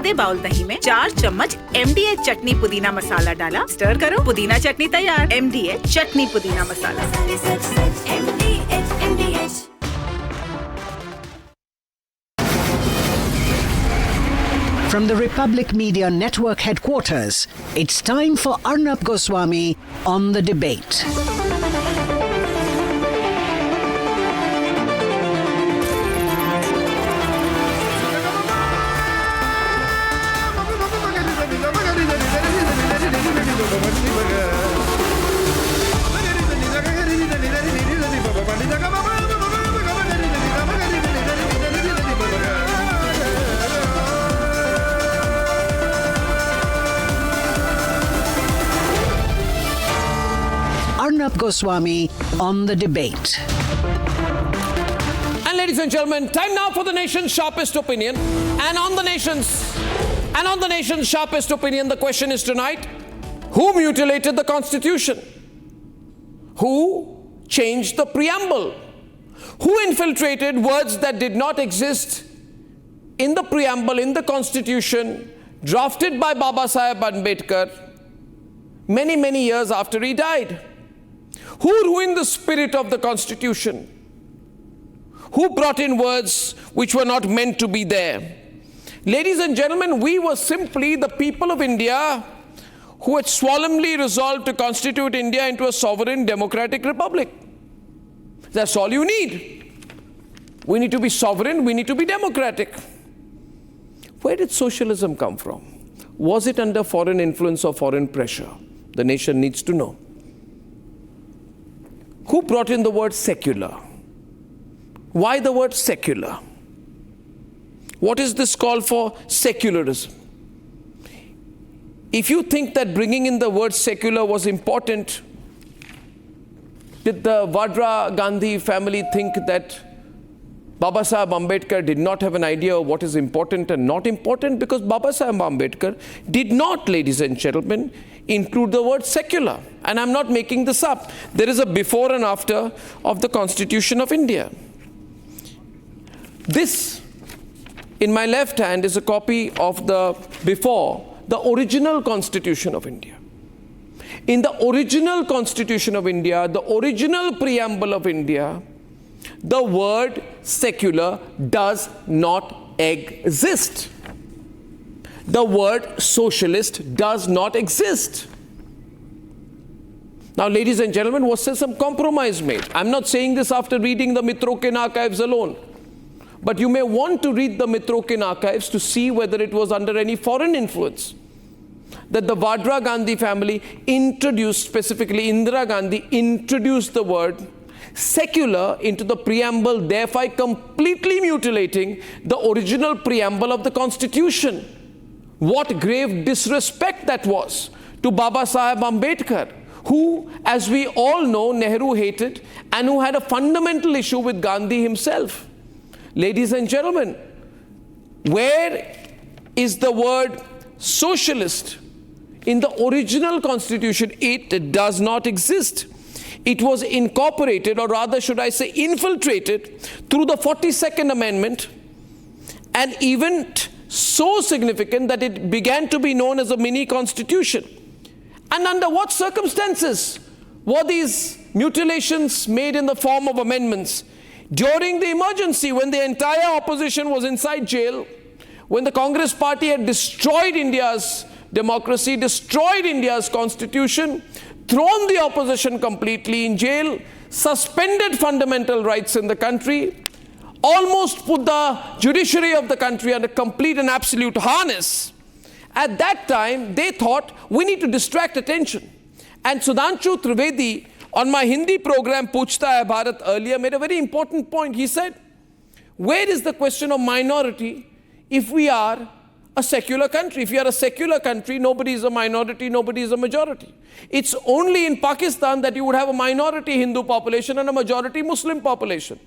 आधे बाउल दही में 4 चम्मच MDH चटनी पुदीना मसाला डाला, स्टर करो, पुदीना चटनी तैयार। MDH चटनी पुदीना मसाला। From the Republic Media Network headquarters, it's time for Arnab Goswami on the debate. Arnab Goswami on the debate. And ladies and gentlemen, time now for the nation's sharpest opinion. And on the nation's sharpest opinion, the question is tonight, who mutilated the Constitution? Who changed the preamble? Who infiltrated words that did not exist in the preamble, in the Constitution, drafted by Baba Saheb Ambedkar many, many years after he died? Who ruined the spirit of the Constitution? Who brought in words which were not meant to be there? Ladies and gentlemen, we were simply the people of India who had solemnly resolved to constitute India into a sovereign democratic republic. That's all you need. We need to be sovereign, we need to be democratic. Where did socialism come from? Was it under foreign influence or foreign pressure? The nation needs to know. Who brought in the word secular? Why the word secular? What is this call for secularism? If you think that bringing in the word secular was important, did the Vadra Gandhi family think that Baba Saheb Ambedkar did not have an idea of what is important and not important? Because Baba Saheb Ambedkar did not, ladies and gentlemen, include the word secular. And I'm not making this up. There is a before and after of the Constitution of India. This, in my left hand, is a copy of the before, the original Constitution of India. In the original Constitution of India, the original preamble of India, the word secular does not exist. The word socialist does not exist. Now, ladies and gentlemen, was there some compromise made? I'm not saying this after reading the Mitrokin archives alone. But you may want to read the Mitrokin archives to see whether it was under any foreign influence that the Vadra Gandhi family introduced, specifically Indira Gandhi introduced the word secular into the preamble, thereby completely mutilating the original preamble of the Constitution. What grave disrespect that was to Baba Saheb Ambedkar, who, as we all know, Nehru hated and who had a fundamental issue with Gandhi himself. Ladies and gentlemen, where is the word socialist in the original Constitution? It does not exist. It was incorporated, or rather should I say infiltrated, through the 42nd Amendment, an event so significant that it began to be known as a mini constitution. And under what circumstances were these mutilations made in the form of amendments? During the emergency, when the entire opposition was inside jail, when the Congress party had destroyed India's democracy, destroyed India's constitution, thrown the opposition completely in jail, suspended fundamental rights in the country, almost put the judiciary of the country under complete and absolute harness. At that time, they thought, we need to distract attention. And Sudhanshu Trivedi, on my Hindi program, Puchta Hai Bharat, earlier, made a very important point. He said, where is the question of minority if we are a secular country? If you are a secular country, nobody is a minority, nobody is a majority. It's only in Pakistan that you would have a minority Hindu population and a majority Muslim population.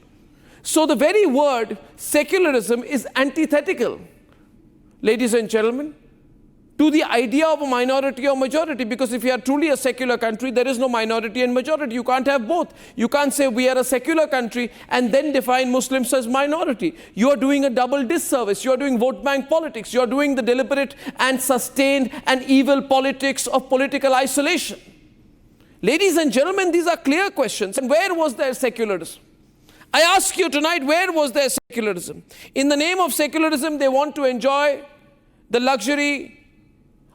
So the very word secularism is antithetical. Ladies and gentlemen, to the idea of a minority or majority, because if you are truly a secular country, there is no minority and majority. You can't have both. You can't say we are a secular country and then define Muslims as minority. You are doing a double disservice. You are doing vote bank politics. You are doing the deliberate and sustained and evil politics of political isolation. Ladies and gentlemen, these are clear questions. And where was their secularism? I ask you tonight, where was their secularism? In the name of secularism, they want to enjoy the luxury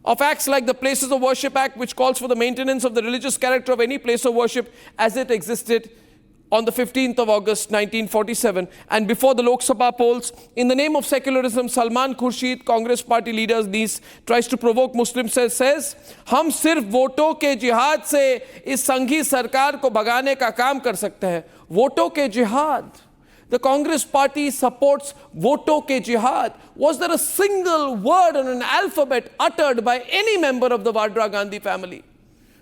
of acts like the Places of Worship Act, which calls for the maintenance of the religious character of any place of worship as it existed on the 15th of August 1947 and before the Lok Sabha polls. In the name of secularism, Salman Khurshid, Congress party leader's niece, tries to provoke Muslims, says, हम सिर्फ वोटों के जिहाद से इस संघी सरकार को भगाने का काम कर सकते हैं. वोटों के जिहाद. The Congress party supports voto ke jihad. Was there a single word on an alphabet uttered by any member of the Vadra Gandhi family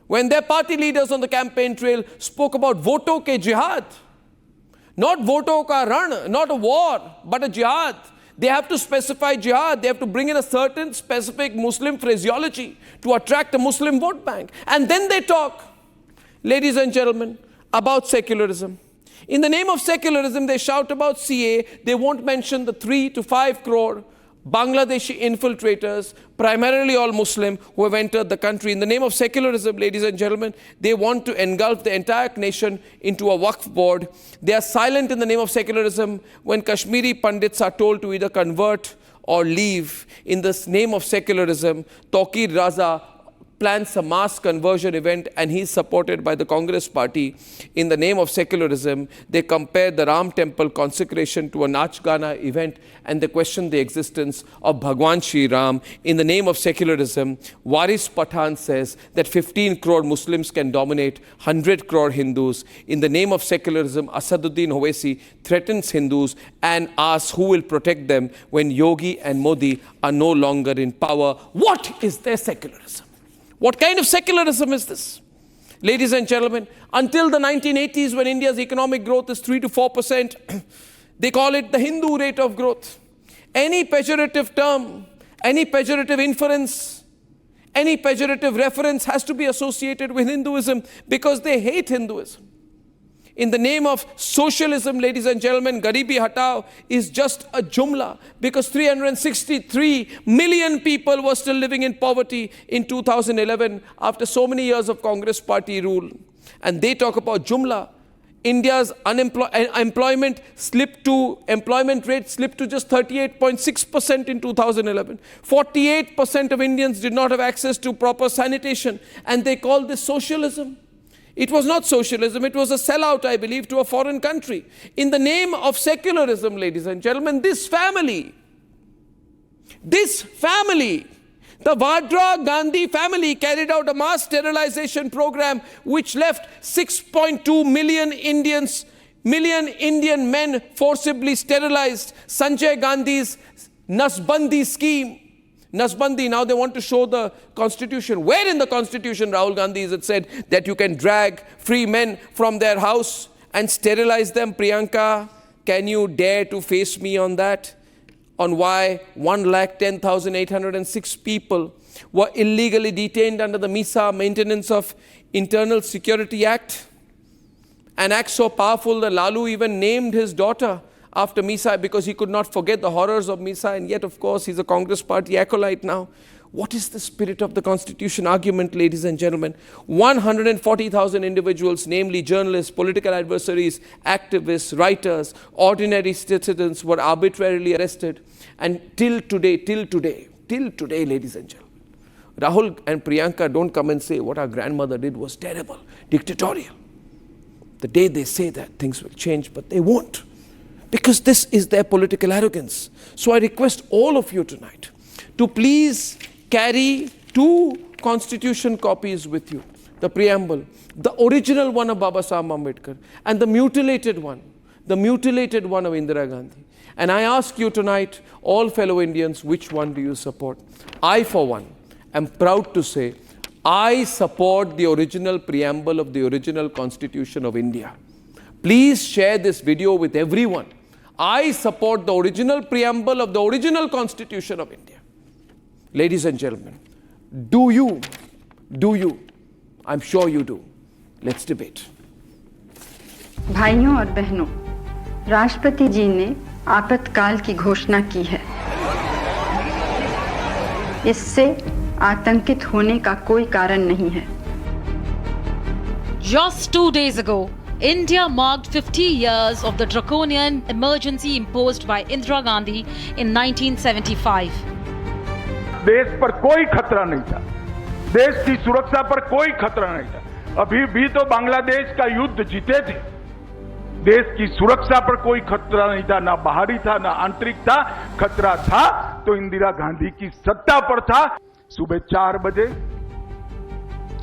when their party leaders on the campaign trail spoke about voto ke jihad? Not voto ka ran, not a war, but a jihad. They have to specify jihad. They have to bring in a certain specific Muslim phraseology to attract a Muslim vote bank. And then they talk, ladies and gentlemen, about secularism. In the name of secularism, they shout about CA. They won't mention the 3 to 5 crore Bangladeshi infiltrators, primarily all Muslim, who have entered the country. In the name of secularism, ladies and gentlemen, they want to engulf the entire nation into a Waqf board. They are silent in the name of secularism when Kashmiri Pandits are told to either convert or leave. In the name of secularism, Tawqir Raza plans a mass conversion event and he's supported by the Congress party. In the name of secularism, they compare the Ram temple consecration to a Nach Gana event and they question the existence of Bhagwan Shri Ram. In the name of secularism, Waris Pathan says that 15 crore Muslims can dominate 100 crore Hindus. In the name of secularism, Asaduddin Owaisi threatens Hindus and asks who will protect them when Yogi and Modi are no longer in power. What is their secularism? What kind of secularism is this? Ladies and gentlemen, until the 1980s, when India's economic growth is 3 to 4%, they call it the Hindu rate of growth. Any pejorative term, any pejorative inference, any pejorative reference has to be associated with Hinduism because they hate Hinduism. In the name of socialism, ladies and gentlemen, Garibi Hatao is just a jumla because 363 million people were still living in poverty in 2011 after so many years of Congress party rule. And they talk about jumla. India's employment rate slipped to just 38.6% in 2011. 48% of Indians did not have access to proper sanitation. And they call this socialism. It was not socialism, it was a sellout, I believe, to a foreign country. In the name of secularism, ladies and gentlemen, this family, the Vadra Gandhi family carried out a mass sterilization program which left 6.2 million Indian men forcibly sterilized. Sanjay Gandhi's Nasbandi scheme. Nasbandi, now they want to show the constitution. Where in the constitution, Rahul Gandhi, is it said that you can drag free men from their house and sterilize them? Priyanka, can you dare to face me on that? On why 110,806 people were illegally detained under the MISA, Maintenance of Internal Security Act? An act so powerful that Lalu even named his daughter after MISA because he could not forget the horrors of MISA, and yet, of course, he's a Congress party acolyte now. What is the spirit of the Constitution argument, ladies and gentlemen? 140,000 individuals, namely journalists, political adversaries, activists, writers, ordinary citizens, were arbitrarily arrested. And till today, ladies and gentlemen, Rahul and Priyanka don't come and say what our grandmother did was terrible, dictatorial. The day they say that, things will change, but they won't. Because this is their political arrogance. So I request all of you tonight to please carry 2 constitution copies with you. The preamble, the original one of Baba Saheb Ambedkar, and the mutilated one of Indira Gandhi. And I ask you tonight, all fellow Indians, which one do you support? I, for one, am proud to say, I support the original preamble of the original Constitution of India. Please share this video with everyone. I support the original preamble of the original Constitution of India. Ladies and gentlemen, Do you? Do you? I'm sure you do. Let's debate. भाइयों और बहनों, राष्ट्रपति जी ने आपातकाल की घोषणा की है। इससे आतंकित होने का कोई कारण नहीं है। Just 2 days ago, India marked 50 years of the draconian emergency imposed by Indira Gandhi in 1975. देश पर कोई खतरा नहीं था, देश की सुरक्षा पर कोई खतरा नहीं था। अभी भी तो बांग्लादेश का युद्ध जीते थे। देश की सुरक्षा पर कोई खतरा नहीं था, ना बाहरी था ना आंतरिक था। खतरा था तो इंदिरा गांधी की सत्ता पर था। सुबह 4 बजे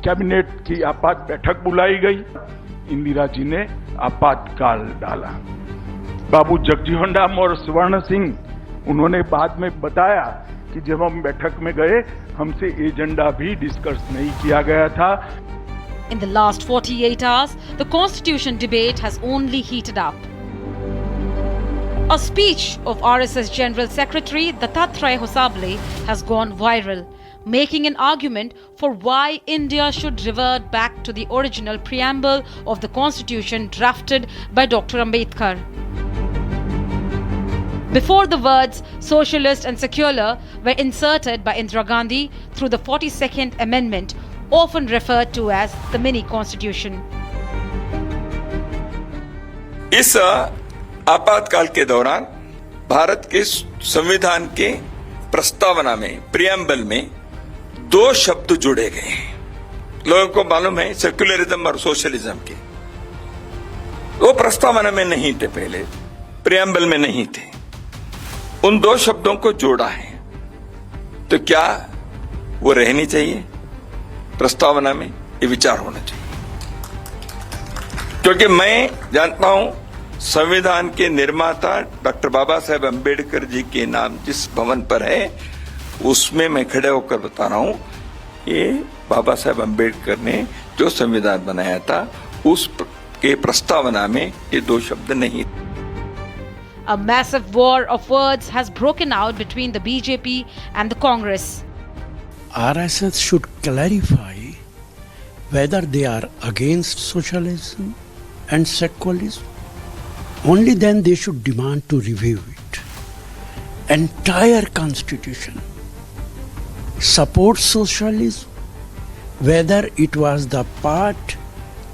कैबिनेट की आपात बैठक बुलाई गई, इंदिरा जी ने आपातकाल डाला। बाबू जगजीवन राम और स्वर्ण सिंह उन्होंने बाद में बताया कि जब हम बैठक में गए हमसे एजेंडा भी डिस्कस नहीं किया गया था। In the last 48 hours, the constitution debate has only heated up. A speech of RSS General Secretary Dattatreya Hosable has gone viral, making an argument for why India should revert back to the original preamble of the constitution drafted by Dr. Ambedkar. Before the words Socialist and Secular were inserted by Indira Gandhi through the 42nd Amendment, often referred to as the mini constitution. इस आपातकाल के दौरान भारत के संविधान के प्रस्तावना में, preamble में 2 शब्द जोड़े गए हैं। लोगों को मालूम है सेक्युलरिज्म और सोशलिज्म के, वो प्रस्तावना में नहीं थे, पहले प्रियम्बल में नहीं थे। उन 2 शब्दों को जोड़ा है, तो क्या वो रहनी चाहिए प्रस्तावना में? ये विचार होना चाहिए, क्योंकि मैं जानता हूं संविधान के निर्माता डॉक्टर बाबा साहेब अम्बेडकर जी के नाम जिस भवन पर है, उसमें मैं खड़े होकर बता रहा हूं, ये बाबा साहेब अम्बेडकर ने जो संविधान बनाया था उस के प्रस्तावना में ये 2 शब्द नहीं। A massive war of words has broken out between the BJP and the Congress. RSS should clarify whether they are against socialism and secularism. Only then they should demand to review it. Entire constitution supports socialism, whether it was the part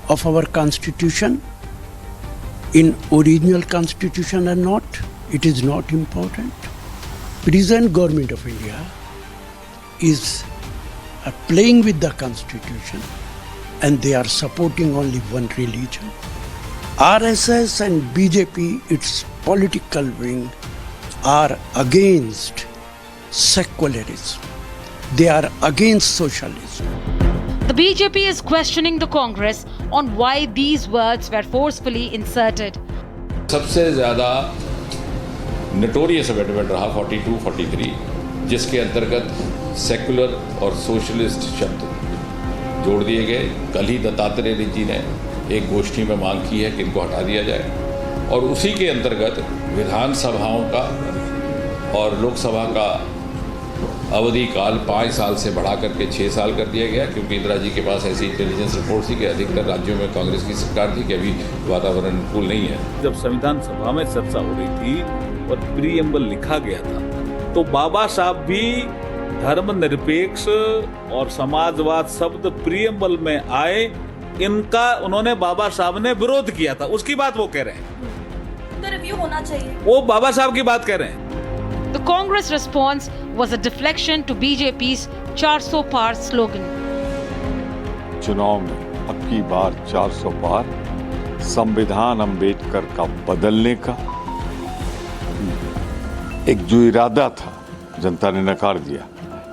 of our constitution in original constitution or not, it is not important. Present government of India is playing with the constitution and they are supporting only one religion. RSS and BJP, its political wing, are against secularism. They are against socialism. The BJP is questioning the Congress on why these words were forcefully inserted. सबसे ज़्यादा notorious amendment रहा 42-43, जिसके अंतर्गत secular और socialist शब्द जोड़ दिए गए। कल ही दत्तात्रेय जी ने एक गोष्ठी में मांग की है कि इनको हटा दिया जाए, और उसी के अंतर्गत विधानसभाओं का और लोकसभा का अवधि काल 5 साल से बढ़ा करके 6 साल कर दिया गया, क्योंकि इंदिरा जी के पास ऐसी इंटेलिजेंस रिपोर्ट थी कि अधिकतर राज्यों में कांग्रेस की सरकार थी कि अभी वातावरण अनुकूल नहीं है। जब संविधान सभा में चर्चा हो रही थी और प्रीएम्बल लिखा गया था, तो बाबा साहब भी धर्मनिरपेक्ष और समाजवाद शब्द प्रीएम्बल में आए, इनका उन्होंने बाबा साहब ने विरोध किया था। उसकी बात वो कह रहे हैं, तो रिव्यू होना चाहिए, वो बाबा साहब की बात कह रहे हैं। The Congress response was a deflection to BJP's 400 par slogan. चुनाव में अब की बार 400 पार, संविधान अम्बेडकर का बदलने का एक जो इरादा था जनता ने नकार दिया,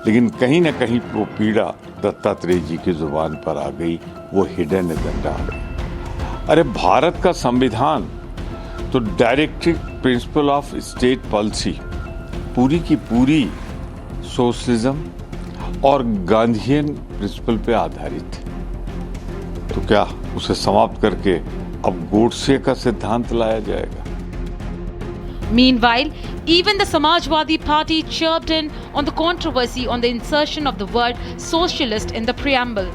लेकिन कहीं न कहीं वो पीड़ा दत्तात्रेय जी की जुबान पर आ गई, वो हिडन एजेंडा आ गई। अरे भारत का संविधान तो directive principle of state policy पूरी की पूरी सोशलिज्म और गांधीयन प्रिंसिपल पे आधारित है, तो क्या उसे समाप्त करके अब गोडसे का सिद्धांत लाया जाएगा? Meanwhile, even the Samajwadi Party chirped in on the controversy on the insertion of the word socialist in the preamble.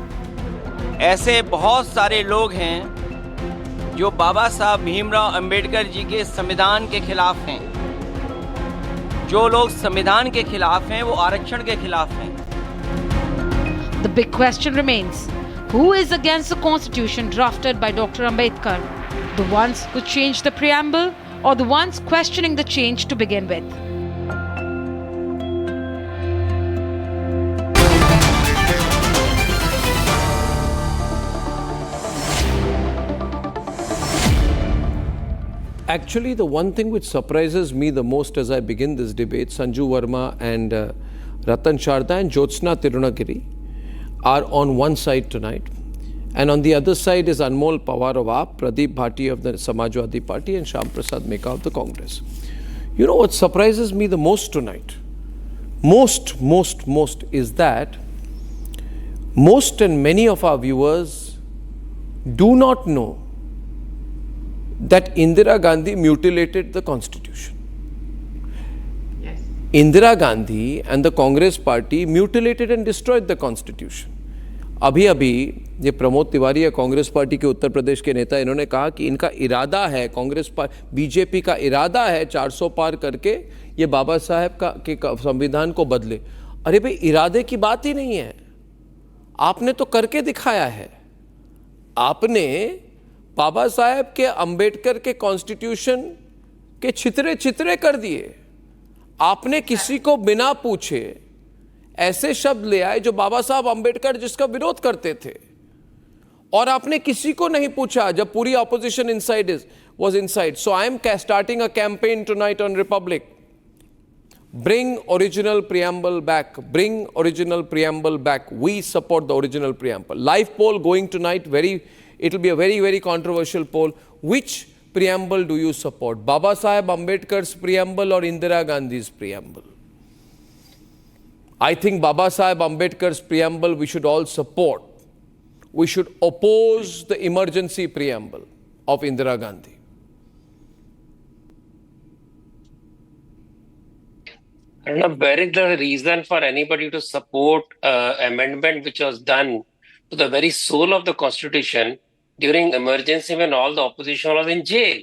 ऐसे बहुत सारे लोग हैं जो बाबा साहब भीमराव अंबेडकर जी के संविधान के खिलाफ हैं। जो लोग संविधान के खिलाफ हैं वो आरक्षण के खिलाफ हैं। The big question remains, who is against the constitution drafted by Dr. Ambedkar? The ones who changed the preamble or the ones questioning the change to begin with? Actually, the one thing which surprises me the most as I begin this debate, Sanju Verma and Ratan Sharda and Jyotsna Tirunagiri are on one side tonight. And on the other side is Anmol Pawar of AAP, Pradeep Bhati of the Samajwadi Party and Shyam Prasad Meka of the Congress. You know what surprises me the most tonight? Most is that most and many of our viewers do not know that Indira Gandhi mutilated the constitution. Yes. Indira Gandhi and the Congress party mutilated and destroyed the constitution. अभी ये प्रमोद तिवारी है Congress party के उत्तर प्रदेश के नेता, इन्होंने कहा कि इनका इरादा है, कांग्रेस बीजेपी का इरादा है 400 पार करके ये बाबा साहेब के संविधान को बदले। अरे भाई, इरादे की बात ही नहीं है, आपने तो करके दिखाया है। आपने बाबा साहेब के अंबेडकर के कॉन्स्टिट्यूशन के छितरे कर दिए। आपने किसी को बिना पूछे ऐसे शब्द ले आए जो बाबा साहब अंबेडकर जिसका विरोध करते थे, और आपने किसी को नहीं पूछा जब पूरी opposition was inside. So I am starting a campaign tonight on Republic. Bring original preamble back. Bring original preamble back. We support the original preamble. Live poll going tonight. It will be a very controversial poll. Which preamble do you support? Baba Saheb Ambedkar's preamble or Indira Gandhi's preamble? I think Baba Saheb Ambedkar's preamble we should all support. We should oppose the emergency preamble of Indira Gandhi. I don't know where is the reason for anybody to support amendment which was done to the very soul of the Constitution during emergency when all the opposition was in jail.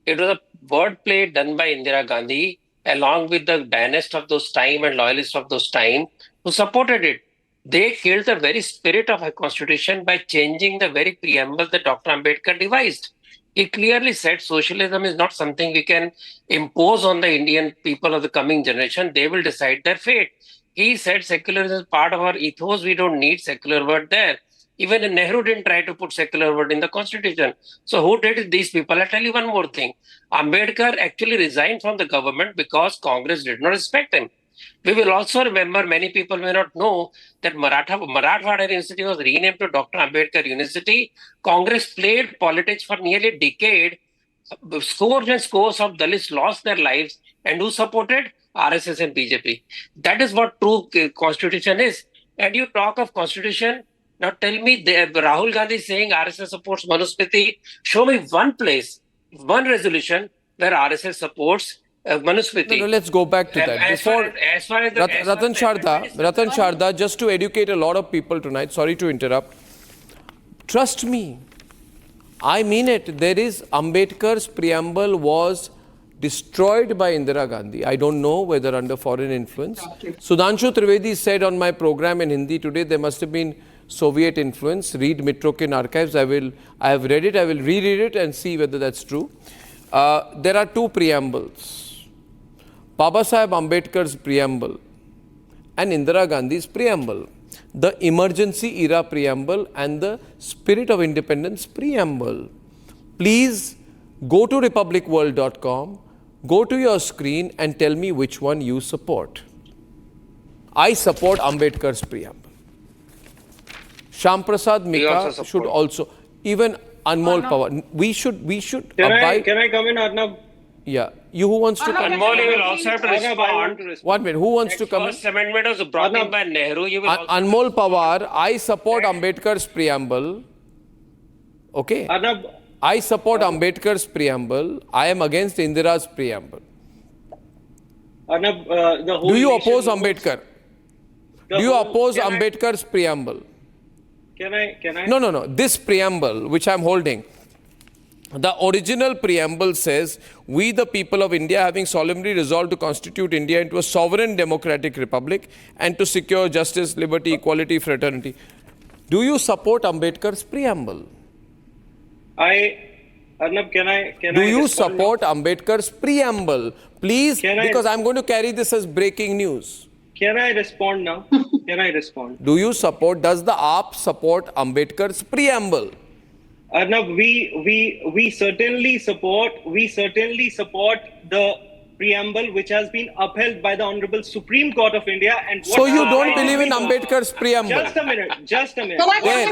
It was a wordplay done by Indira Gandhi along with the dynasts of those time and loyalists of those time who supported it. They killed the very spirit of a constitution by changing the very preamble that Dr. Ambedkar devised. He clearly said socialism is not something we can impose on the Indian people of the coming generation. They will decide their fate. He said secularism is part of our ethos. We don't need secular word there. Even Nehru didn't try to put secular word in the constitution. So who did these people? I'll tell you one more thing. Ambedkar actually resigned from the government because Congress did not respect him. We will also remember, many people may not know, that Marathwada University was renamed to Dr. Ambedkar University. Congress played politics for nearly a decade. Scores and scores of Dalits lost their lives. And who supported? RSS and BJP. That is what true constitution is. And you talk of constitution, now tell me, Rahul Gandhi is saying RSS supports Manusmriti. Show me one place, one resolution where RSS supports Manusmriti. No, let's go back to that. Ratan Sharda, just to educate a lot of people tonight, sorry to interrupt. Trust me, I mean it. There is Ambedkar's preamble was destroyed by Indira Gandhi. I don't know whether under foreign influence. Sudhanshu Trivedi said on my program in Hindi today, there must have been Soviet influence. Read Mitrokin archives. I have read it. I will reread it and see whether that's true. There are two preambles. Baba Saheb Ambedkar's preamble and Indira Gandhi's preamble. The emergency era preamble and the spirit of independence preamble. Please go to republicworld.com, go to your screen and tell me which one you support. I support Ambedkar's preamble. Shyam Prasad Meka should also, even Anmol Pawar. We should abide. Can I come in, Arnab? Yeah. You who wants to come in? Anmol, you will also have to respond. 1 minute. Who wants to come in? First amendment was brought in by Nehru. You will Anmol Pawar, I support Ambedkar's preamble. Okay? Arnab, I support Ambedkar's preamble. I am against Indira's preamble. Arnab, the whole Do you nation oppose knows- Ambedkar? the Do you whole- oppose can I- Ambedkar's preamble? Can I? No. This preamble, which I'm holding, the original preamble says, "We, the people of India, having solemnly resolved to constitute India into a sovereign democratic republic and to secure justice, liberty, equality, fraternity." Do you support Ambedkar's preamble? Arnab, can I? Do you respond support Ambedkar's preamble? Please, Can I- because I'm going to carry this as breaking news. Can I respond now? Can I respond? Do you support, does the AAP support Ambedkar's preamble? Arnab, we certainly support the preamble which has been upheld by the Honorable Supreme Court of India. And So you don't I believe in agree with- Ambedkar's preamble? Just a minute. Where?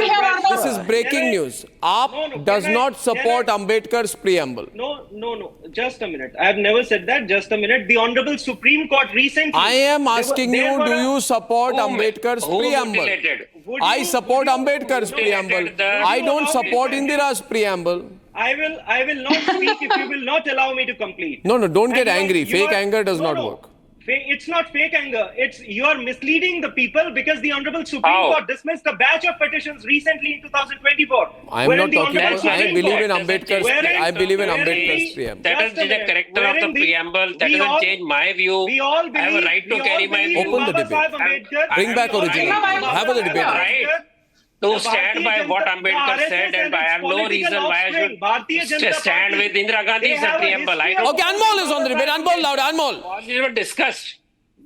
This is breaking news. AAP does not support Ambedkar's preamble. No. Just a minute. I have never said that. Just a minute. The Honorable Supreme Court recently. I am asking you, do you support Ambedkar's who preamble? mutilated? I support Ambedkar's preamble. I don't support Indira's preamble. I will not speak if you will not allow me to complete. No, don't get And angry. you Fake are- anger does no, not no. work. It's not fake anger. It's you are misleading the people because the Honorable Supreme How? Court dismissed a batch of petitions recently in 2024. I am wherein not the talking Honorable about, I Supreme believe Court- in Ambedkar's, wherein- I believe in wherein Ambedkar's the- preamble. That Just doesn't a be the minute. character of the Wherein preamble. That we doesn't all- change my view. We all believe, I have a right to we carry all my believe view. Open the Baba debate. Saheb Ambedkar- Bring back we all original. believe Baba Have a Saheb debate. Ambedkar- To the stand Bharatiya by Janata- what the Ambedkar RSS said, and and I its have no political reason why I offspring, Bharatiya should Janata stand Party, with Indira Gandhi's they have a preamble. I history don't. of- Okay, Anmol is on the debate. Anmol, loud, Anmol. What is even discussed?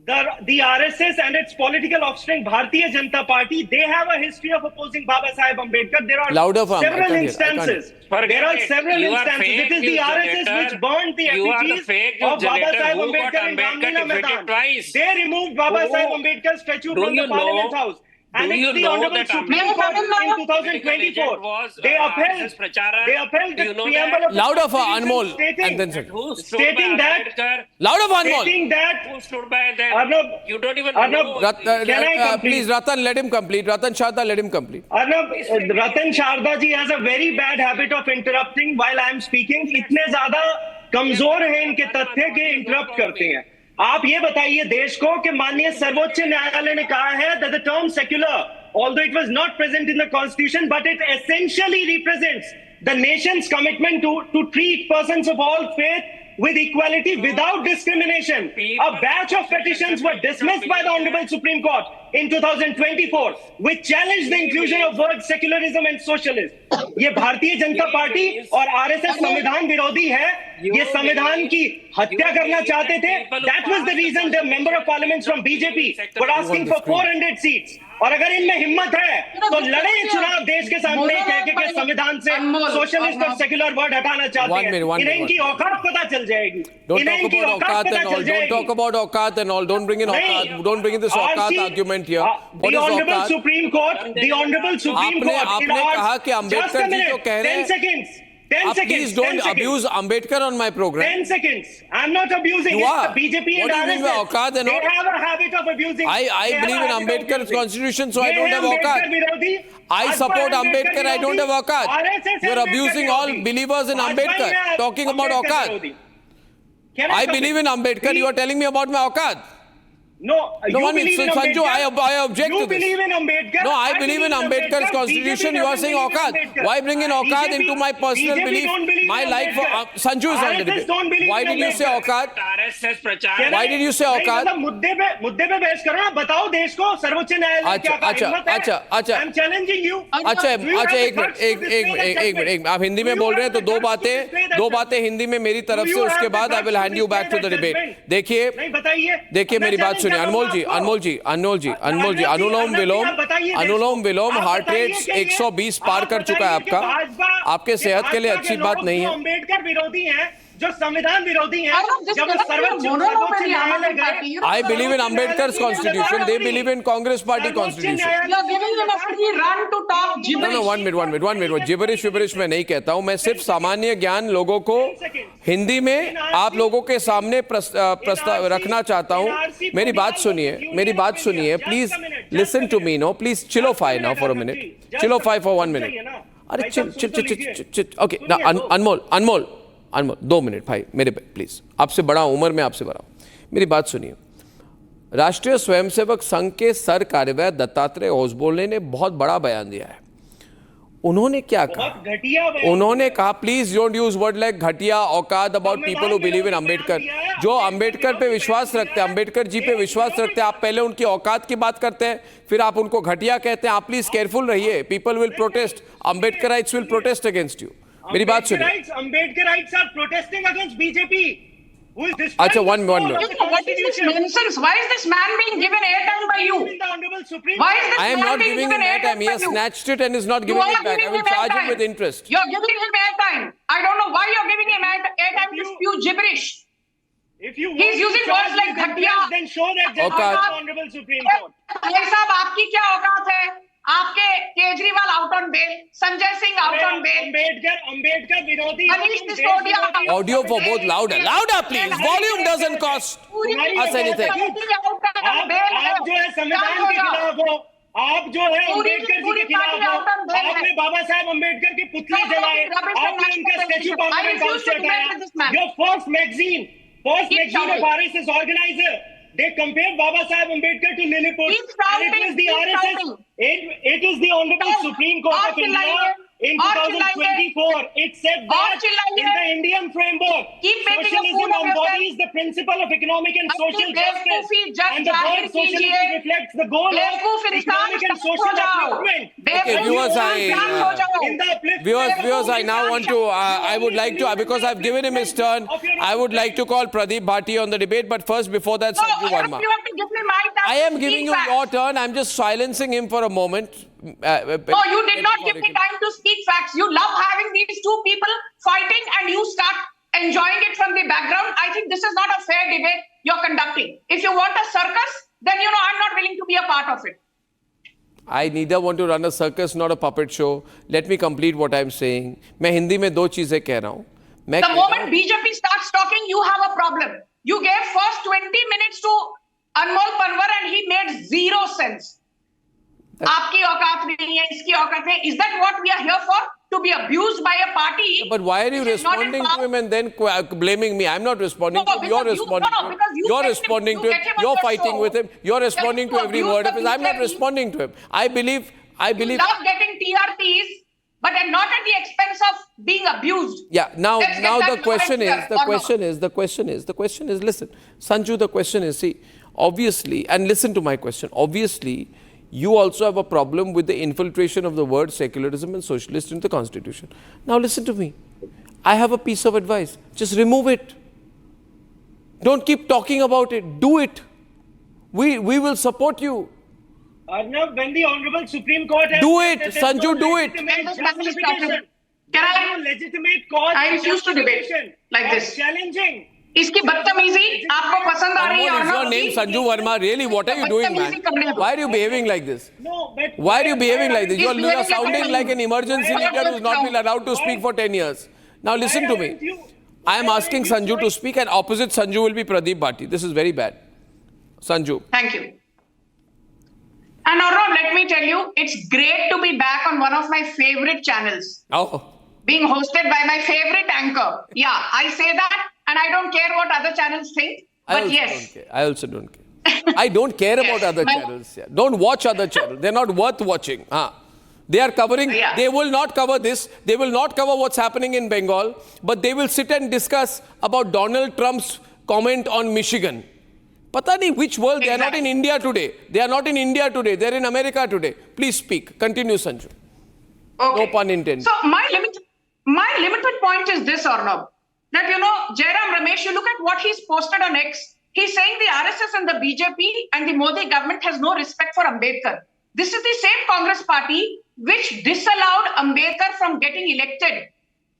The RSS and its political offspring, Bharatiya Janata Party, they have a history of opposing Baba Saheb Ambedkar. There are Louder for him. I several can't hear. I can't instances. Forget There are it. several You are instances. fake It is the news RSS generator. which burned the You are the effigies fake of news Baba generator Saheb who got Ambedkar in Ambedkar Ramlila defeated Maidan. twice. They removed Baba Who- Saheb Ambedkar's statue Do from the you know- Parliament House. And do it's you the know Honorable that Supreme Court in 2024. was, They RSS Prachara? upheld Do the you know preamble that? of the Louder for Constitution Anmol. stating- And then Who stood Stating by that- Ambedkar? Louder for Anmol. stating that Who stood by them? Arnab- You don't even Arnab- know. Can I complete? Please, Ratan, let him complete. Ratan Sharda, let him complete. Arnab, Ratan Sharda ji has a very bad habit of interrupting while I am speaking. इतने ज्यादा कमजोर हैं इनके तथ्य के interrupt करते हैं. आप ये बताइए देश को कि माननीय सर्वोच्च न्यायालय ने कहा है that the term secular, although it was not present in the constitution, but it essentially represents the nation's commitment to treat persons of all faith with equality without discrimination. A batch of petitions were dismissed by the Honorable Supreme Court in 2024, which challenged the inclusion of words secularism and socialist. ये Bharatiya Janata party और RSS संविधान विरोधी है. ये संविधान की हत्या करना चाहते थे. That was the reason the member of parliaments from BJP were asking for 400 seats. और अगर इनमें हिम्मत है तो लड़े चुनाव देश के सामने कह के संविधान से सोशलिस्ट और सेक्युलर वर्ड हटाना चाहते हैं. इन्हें इनकी औकात पता चल जाएगी. Don't इन्हें talk इनकी about औकात Aukat पता and all. चल Don't talk जाएगी. about Aukat and all. Don't bring in Aukat. Don't bring in this Aukat argument here. What The is Honorable Aukat? Supreme Court, the Honorable Supreme Court. आपने कहा कि अम्बेडकर जी तो कह रहे हैं. 10 seconds. 10 आप seconds. please don't abuse Ambedkar on my program. 10 seconds. I'm not abusing You it. are. The BJP What and do you mean by RSS, Aukat and they all? have a habit of abusing. I they have believe a in habit of Ambedkar's abusing. constitution, so I They don't have Ambedkar Aukat. Virodhi. I Ajpa support Ambedkar, I don't have Virodhi. Aukat. RSS You're Ambedkar abusing all Virodhi. believers in Ajpa Ambedkar, hai talking about Ambedkar Aukat. Virodhi. Can I complete? believe in Ambedkar, you are telling me about my Aukat. No, you one believe minute, in Sanju, Ambedkar. I object you to this. believe in Ambedkar. No, I believe in Ambedkar's Ambedkar. constitution. BJP You are doesn't saying believe in Aukat. Ambedkar. Why bring in Aukat BJP into my personal BJP belief? don't believe My in life for Ambedkar. Sanju is on the RSS don't debate. believe Why in did you say Ambedkar. Aukat? RSS प्रचार. Why did you say नहीं, Aukat? मतलब मुद्दे पे बहस करो ना. बताओ देश को सर्वोच्च न्यायालय क्या कहा. हिम्मत है. अच्छा. I'm challenging you. अच्छा Do you have एक the guts to display that minute judgment? आप हिंदी में Do you बोल रहे हैं have तो the दो guts to display that बातें judgment? हिंदी में मेरी तरफ Do से you उसके have the बाद I guts will to hand you back to display the that debate. judgment? देखिए नहीं बताइए. मेरी बात सुनिए. अनमोल जी अनुलोम विलोम हार्ट रेट 120 पार कर चुका है आपका. आपके सेहत के लिए अच्छी बात नहीं है. अम्बेडकर विरोधी हैं, जो संविधान विरोधी हैं, जब सर्वोच्च न्यायालय गए. I believe in Ambedkar's constitution. They believe in Congress party constitution. No, 1 minute. जिबरिश मैं नहीं कहता हूं. मैं सिर्फ सामान्य ज्ञान लोगों को हिंदी में आप लोगों के सामने प्रस्ताव रखना चाहता हूं. मेरी बात सुनिए. Please listen to me. No, please chillify now for a minute. Chillify for 1 minute. अरे chill. Okay, now अनमोल 2 मिनट भाई मेरे प्लीज. आपसे बड़ा उम्र में आपसे बड़ा. मेरी बात सुनिए, राष्ट्रीय स्वयंसेवक संघ के सर कार्यवाह दत्तात्रेय होसबोले ने बहुत बड़ा बयान दिया है। उन्होंने क्या कहा? उन्होंने कहा please don't use word like घटिया, औकात about people who believe in Ambedkar. जो अंबेडकर पे विश्वास रखते हैं, अंबेडकर जी पे विश्वास रखते हैं, आप पहले उनकी औकात की बात करते हैं, फिर आप उनको घटिया कहते हैं। आप प्लीज केयरफुल रहिए, people will protest, Ambedkarites will protest against you. मेरी बात सुनिए। Ambedkarites are protesting against BJP. अच्छा, one minute. What is this nonsense? Why is this man being given airtime by you? Why is this I am man not being giving given him airtime airtime. He by has you? snatched it and is not giving it back. I will charge him with interest. You're giving him airtime. I don't know why you're giving him airtime to spew gibberish. He's using words like घटिया, then show that औकात। honorable Supreme Court. भाई साहब, आपकी क्या औकात है? आपके Kejriwal out on bail, Sanjay Singh out on bail, Ambedkar विरोधी, Manish Sisodia. Audio for both louder. Louder, please. Volume doesn't cost us anything. आप जो है संविधान के खिलाफ हो, आप जो है अंबेडकर जी के खिलाफ हो, आपने बाबा साहब अंबेडकर के पुतले जलाए, आपने उनका स्टैच्यू पार्लियामेंट हाउस से हटाया। Your first magazine of RSS organizer, they compared Baba Saheb Ambedkar to Lilliput, and it was the RSS, it is the Honorable Supreme Court of India in 2024. It said that in the Indian framework, socialism embodies the principle of economic and social justice, and the word socialism reflects the goal of economic and social upliftment. Okay, viewers, I now want to, I would like to, because I've given him his turn, I would like to call Pradeep Bharti on the debate, but first, before that, Sanju Verma. You have to give me my time. I am giving you your turn. I'm just silencing him for a moment. No, you did not give me time to speak facts. You love having these two people fighting and you start enjoying it from the background. I think this is not a fair debate you're conducting. If you want a circus, then I'm not willing to be a part of it. I neither want to run a circus, not a puppet show. Let me complete what I'm saying. मैं हिंदी में दो चीजें कह रहा हूँ. The moment BJP starts talking, you have a problem. You gave first 20 minutes to Anmol Panwar and he made zero sense. आपकी औकात नहीं है, इसकी औकात है. Is that what we are here for? To be abused by a party? But why are you responding to him and then blaming me? I'm not responding to him. You're responding to him. You're responding to him. You're fighting with him. You're responding to every word of his. I'm not responding to him. I believe. You love getting TRPs, but not at the expense of being abused. Yeah. Now the question is. Listen, Sanju. The question is. See, obviously, and listen to my question. Obviously, you also have a problem with the infiltration of the word secularism and socialist into the constitution. Now listen to me. I have a piece of advice. Just remove it. Don't keep talking about it. Do it. We will support you. Arnab, when the Honorable Supreme Court has do it, Sanju, do it. Can I legitimate cause? I refuse to debate like this. Challenging. इसकी बदतमीजी आपको पसंद आ रही है? What is your name, Sanju Verma? Really, what are you doing, man? Why are you behaving like this? No, but why are you behaving like this? You are sounding like an emergency leader who's not been allowed to speak for 10 years. Now listen to me. I am asking Sanju to speak, and opposite Sanju will be Pradeep Bharti. This is very bad. Sanju. Thank you. And Arnab, let me tell you, it's great to be back on one of my favorite channels. Oh. Being hosted by my favorite anchor. Yeah, I say that. And I don't care what other channels think, but yes. I also don't care. I don't care about other channels. Yeah. Don't watch other channels. They're not worth watching. They are covering, they will not cover this. They will not cover what's happening in Bengal, but they will sit and discuss about Donald Trump's comment on Michigan. Pata nahi which world. They are not in India today. They are not in India today. They're in America today. Please speak. Continue, Sanju. Okay. No pun intended. So my limited point is this, Arnab. That, Jairam Ramesh, you look at what he's posted on X. He's saying the RSS and the BJP and the Modi government has no respect for Ambedkar. This is the same Congress party which disallowed Ambedkar from getting elected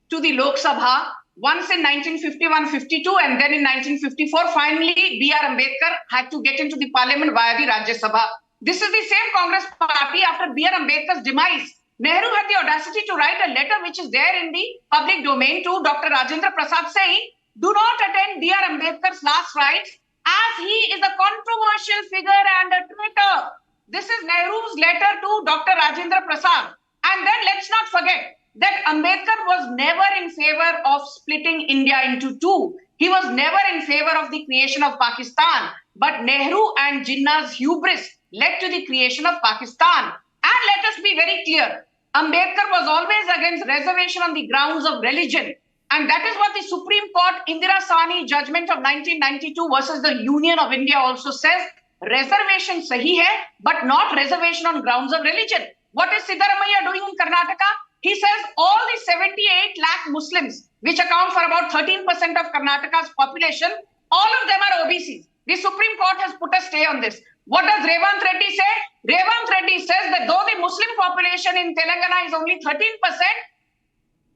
to the Lok Sabha once in 1951-52 and then in 1954. Finally, B.R. Ambedkar had to get into the parliament via the Rajya Sabha. This is the same Congress party after B.R. Ambedkar's demise. Nehru had the audacity to write a letter which is there in the public domain to Dr. Rajendra Prasad saying, do not attend B.R. Ambedkar's last rites as he is a controversial figure and a traitor. This is Nehru's letter to Dr. Rajendra Prasad. And then let's not forget that Ambedkar was never in favor of splitting India into two. He was never in favor of the creation of Pakistan, but Nehru and Jinnah's hubris led to the creation of Pakistan. And let us be very clear, Ambedkar was always against reservation on the grounds of religion. And that is what the Supreme Court Indira Sawhney judgment of 1992 versus the Union of India also says. Reservation sahi hai, but not reservation on grounds of religion. What is Siddaramaiah doing in Karnataka? He says all the 78 lakh Muslims, which account for about 13% of Karnataka's population, all of them are OBCs. The Supreme Court has put a stay on this. What does Revant Reddy say? Revant Reddy says that though the Muslim population in Telangana is only 13%,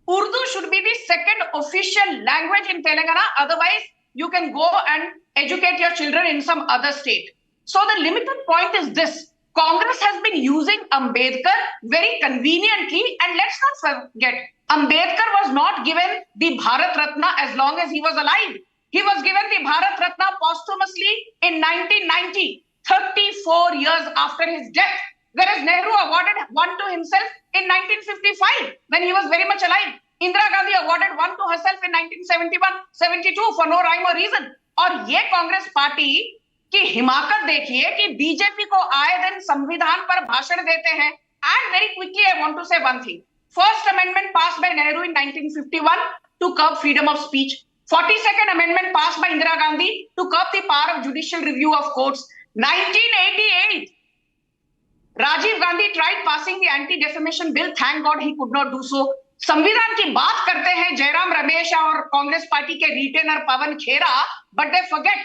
Urdu should be the second official language in Telangana. Otherwise, you can go and educate your children in some other state. So the limited point is this. Congress has been using Ambedkar very conveniently, and let's not forget, Ambedkar was not given the Bharat Ratna as long as he was alive. He was given the Bharat Ratna posthumously in 1990, 34 years after his death, whereas Nehru awarded one to himself in 1955 when he was very much alive. Indira Gandhi awarded one to herself in 1971-72 for no rhyme or reason. और ये Congress party की हिमाकत देखिए कि BJP को आए दिन संविधान पर भाषण देते हैं. And very quickly I want to say one thing. First amendment passed by Nehru in 1951 to curb freedom of speech. 42nd amendment passed by Indira Gandhi to curb the power of judicial review of courts. 1988, Rajiv Gandhi tried passing the anti-defamation bill. Thank God he could not do so. संविधान की बात करते हैं जयराम रमेश और Congress party के retainer Pawan Khera, but they forget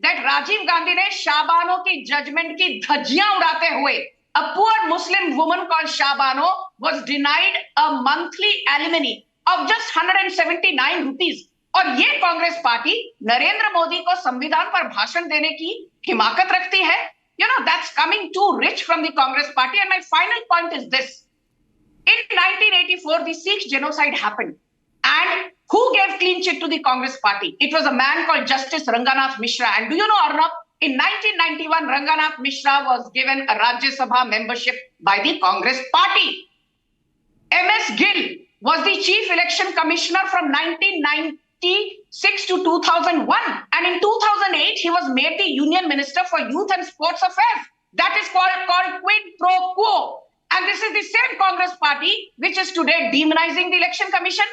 that Rajiv Gandhi ने शाबानो की judgement की धज्जियां उड़ाते हुए a poor Muslim woman called Shabano was denied a monthly alimony of just 179 rupees. और ये कांग्रेस पार्टी नरेंद्र मोदी को संविधान पर भाषण देने की हिमाकत रखती है. You know, that's coming too rich from the Congress party. And my final point is this. In 1984, the Sikh genocide happened. And who gave clean chit to the Congress party? It was a man called Justice Ranganath Mishra. And do you know, Arnab, in 1991, Ranganath Mishra was given a Rajya Sabha membership by the Congress party. M.S. Gill was the chief election commissioner from 1996 to 2001. And in 2008, he was made the union minister for youth and sports affairs. That is called quid pro quo. And this is the same Congress party which is today demonizing the election commission.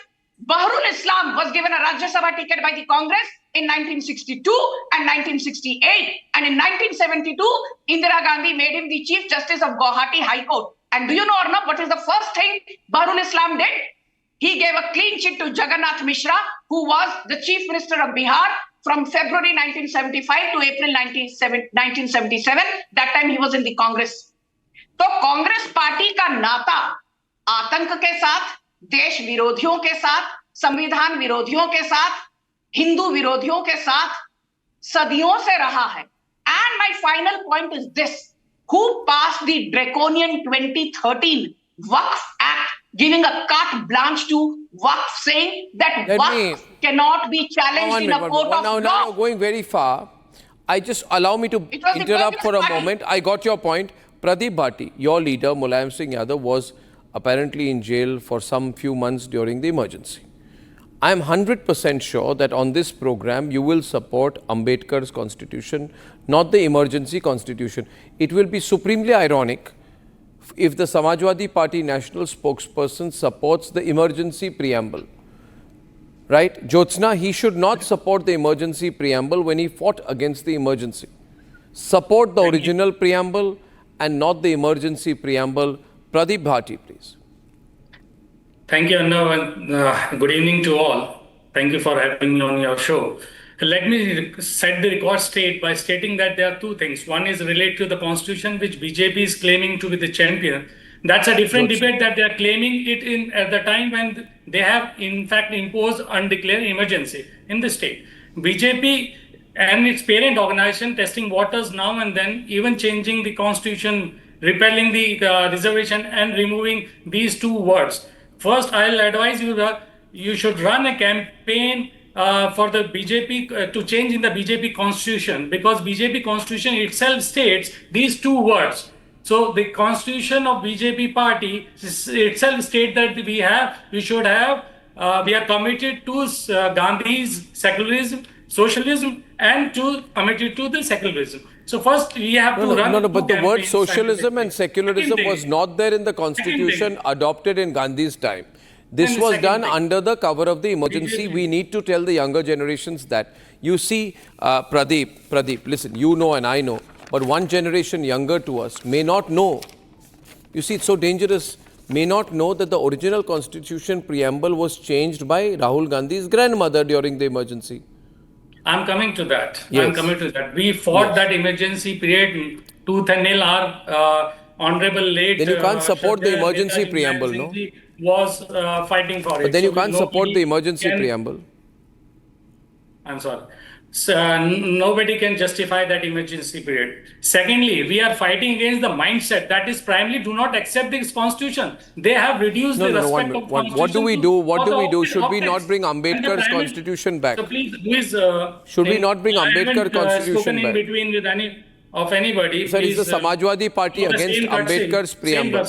Bahrul Islam was given a Rajya Sabha ticket by the Congress in 1962 and 1968. And in 1972, Indira Gandhi made him the Chief Justice of Guwahati High Court. And do you know, Arnab, what is the first thing Bahrul Islam did? He gave a clean chit to Jagannath Mishra, who was the Chief Minister of Bihar from February 1975 to April 1977. That time he was in the Congress. तो Congress party का नाता आतंक के साथ, देश विरोधियों के साथ, संविधान विरोधियों के साथ, हिंदू विरोधियों के साथ सदियों से रहा है. And my final point is this. Who passed the draconian 2013 Waqf Act giving a carte blanche to Waqf, saying that Waqf cannot be challenged in a court of law? Now you're going very far. Just allow me to interrupt for a moment. I got your point. Pradeep Bhati, your leader, Mulayam Singh Yadav, was apparently in jail for some few months during the emergency. I am 100% sure that on this program, you will support Ambedkar's constitution, not the emergency constitution. It will be supremely ironic if the Samajwadi Party national spokesperson supports the emergency preamble. Right? Jyotsna, he should not support the emergency preamble when he fought against the emergency. Support the original preamble and not the emergency preamble. Pradeep Bhati, please. Thank you, Arnab, and good evening to all. Thank you for having me on your show. Let me set the record straight by stating that there are two things. One is related to the constitution, which BJP is claiming to be the champion. That's a different debate that they are claiming it in at the time when they have in fact imposed undeclared emergency in the state. BJP and its parent organization testing waters now and then, even changing the constitution, repealing the reservation and removing these two words. First, I'll advise you that you should run a campaign for the BJP to change in the BJP constitution, because BJP constitution itself states these two words. So the constitution of BJP party itself states that we are committed to Gandhi's secularism socialism and to commit it to the secularism. So first we have to run. No, but the word campaigns socialism and scientifically. secularism was not there in the constitution adopted in Gandhi's time. This was done under the cover of the emergency. We need to tell the younger generations that. You see, Pradeep, listen, you know and I know, but one generation younger to us may not know. You see, it's so dangerous. May not know that the original constitution preamble was changed by Rahul Gandhi's grandmother during the emergency. I'm coming to that. Yes. I'm coming to that. We fought that emergency period tooth and nail. Our honorable late. Then you can't support the emergency preamble, no? Was fighting for it. But then you can't support the emergency preamble. I'm sorry. So, nobody can justify that emergency period. Secondly, we are fighting against the mindset that is primarily do not accept this constitution. They have reduced the respect of constitution. What do we do? What do we do? Should we not bring Ambedkar's constitution back? So please, who is, should we not bring Ambedkar constitution back? back? In between with any of anybody. Sir, is the Samajwadi Party against Ambedkar's preamble?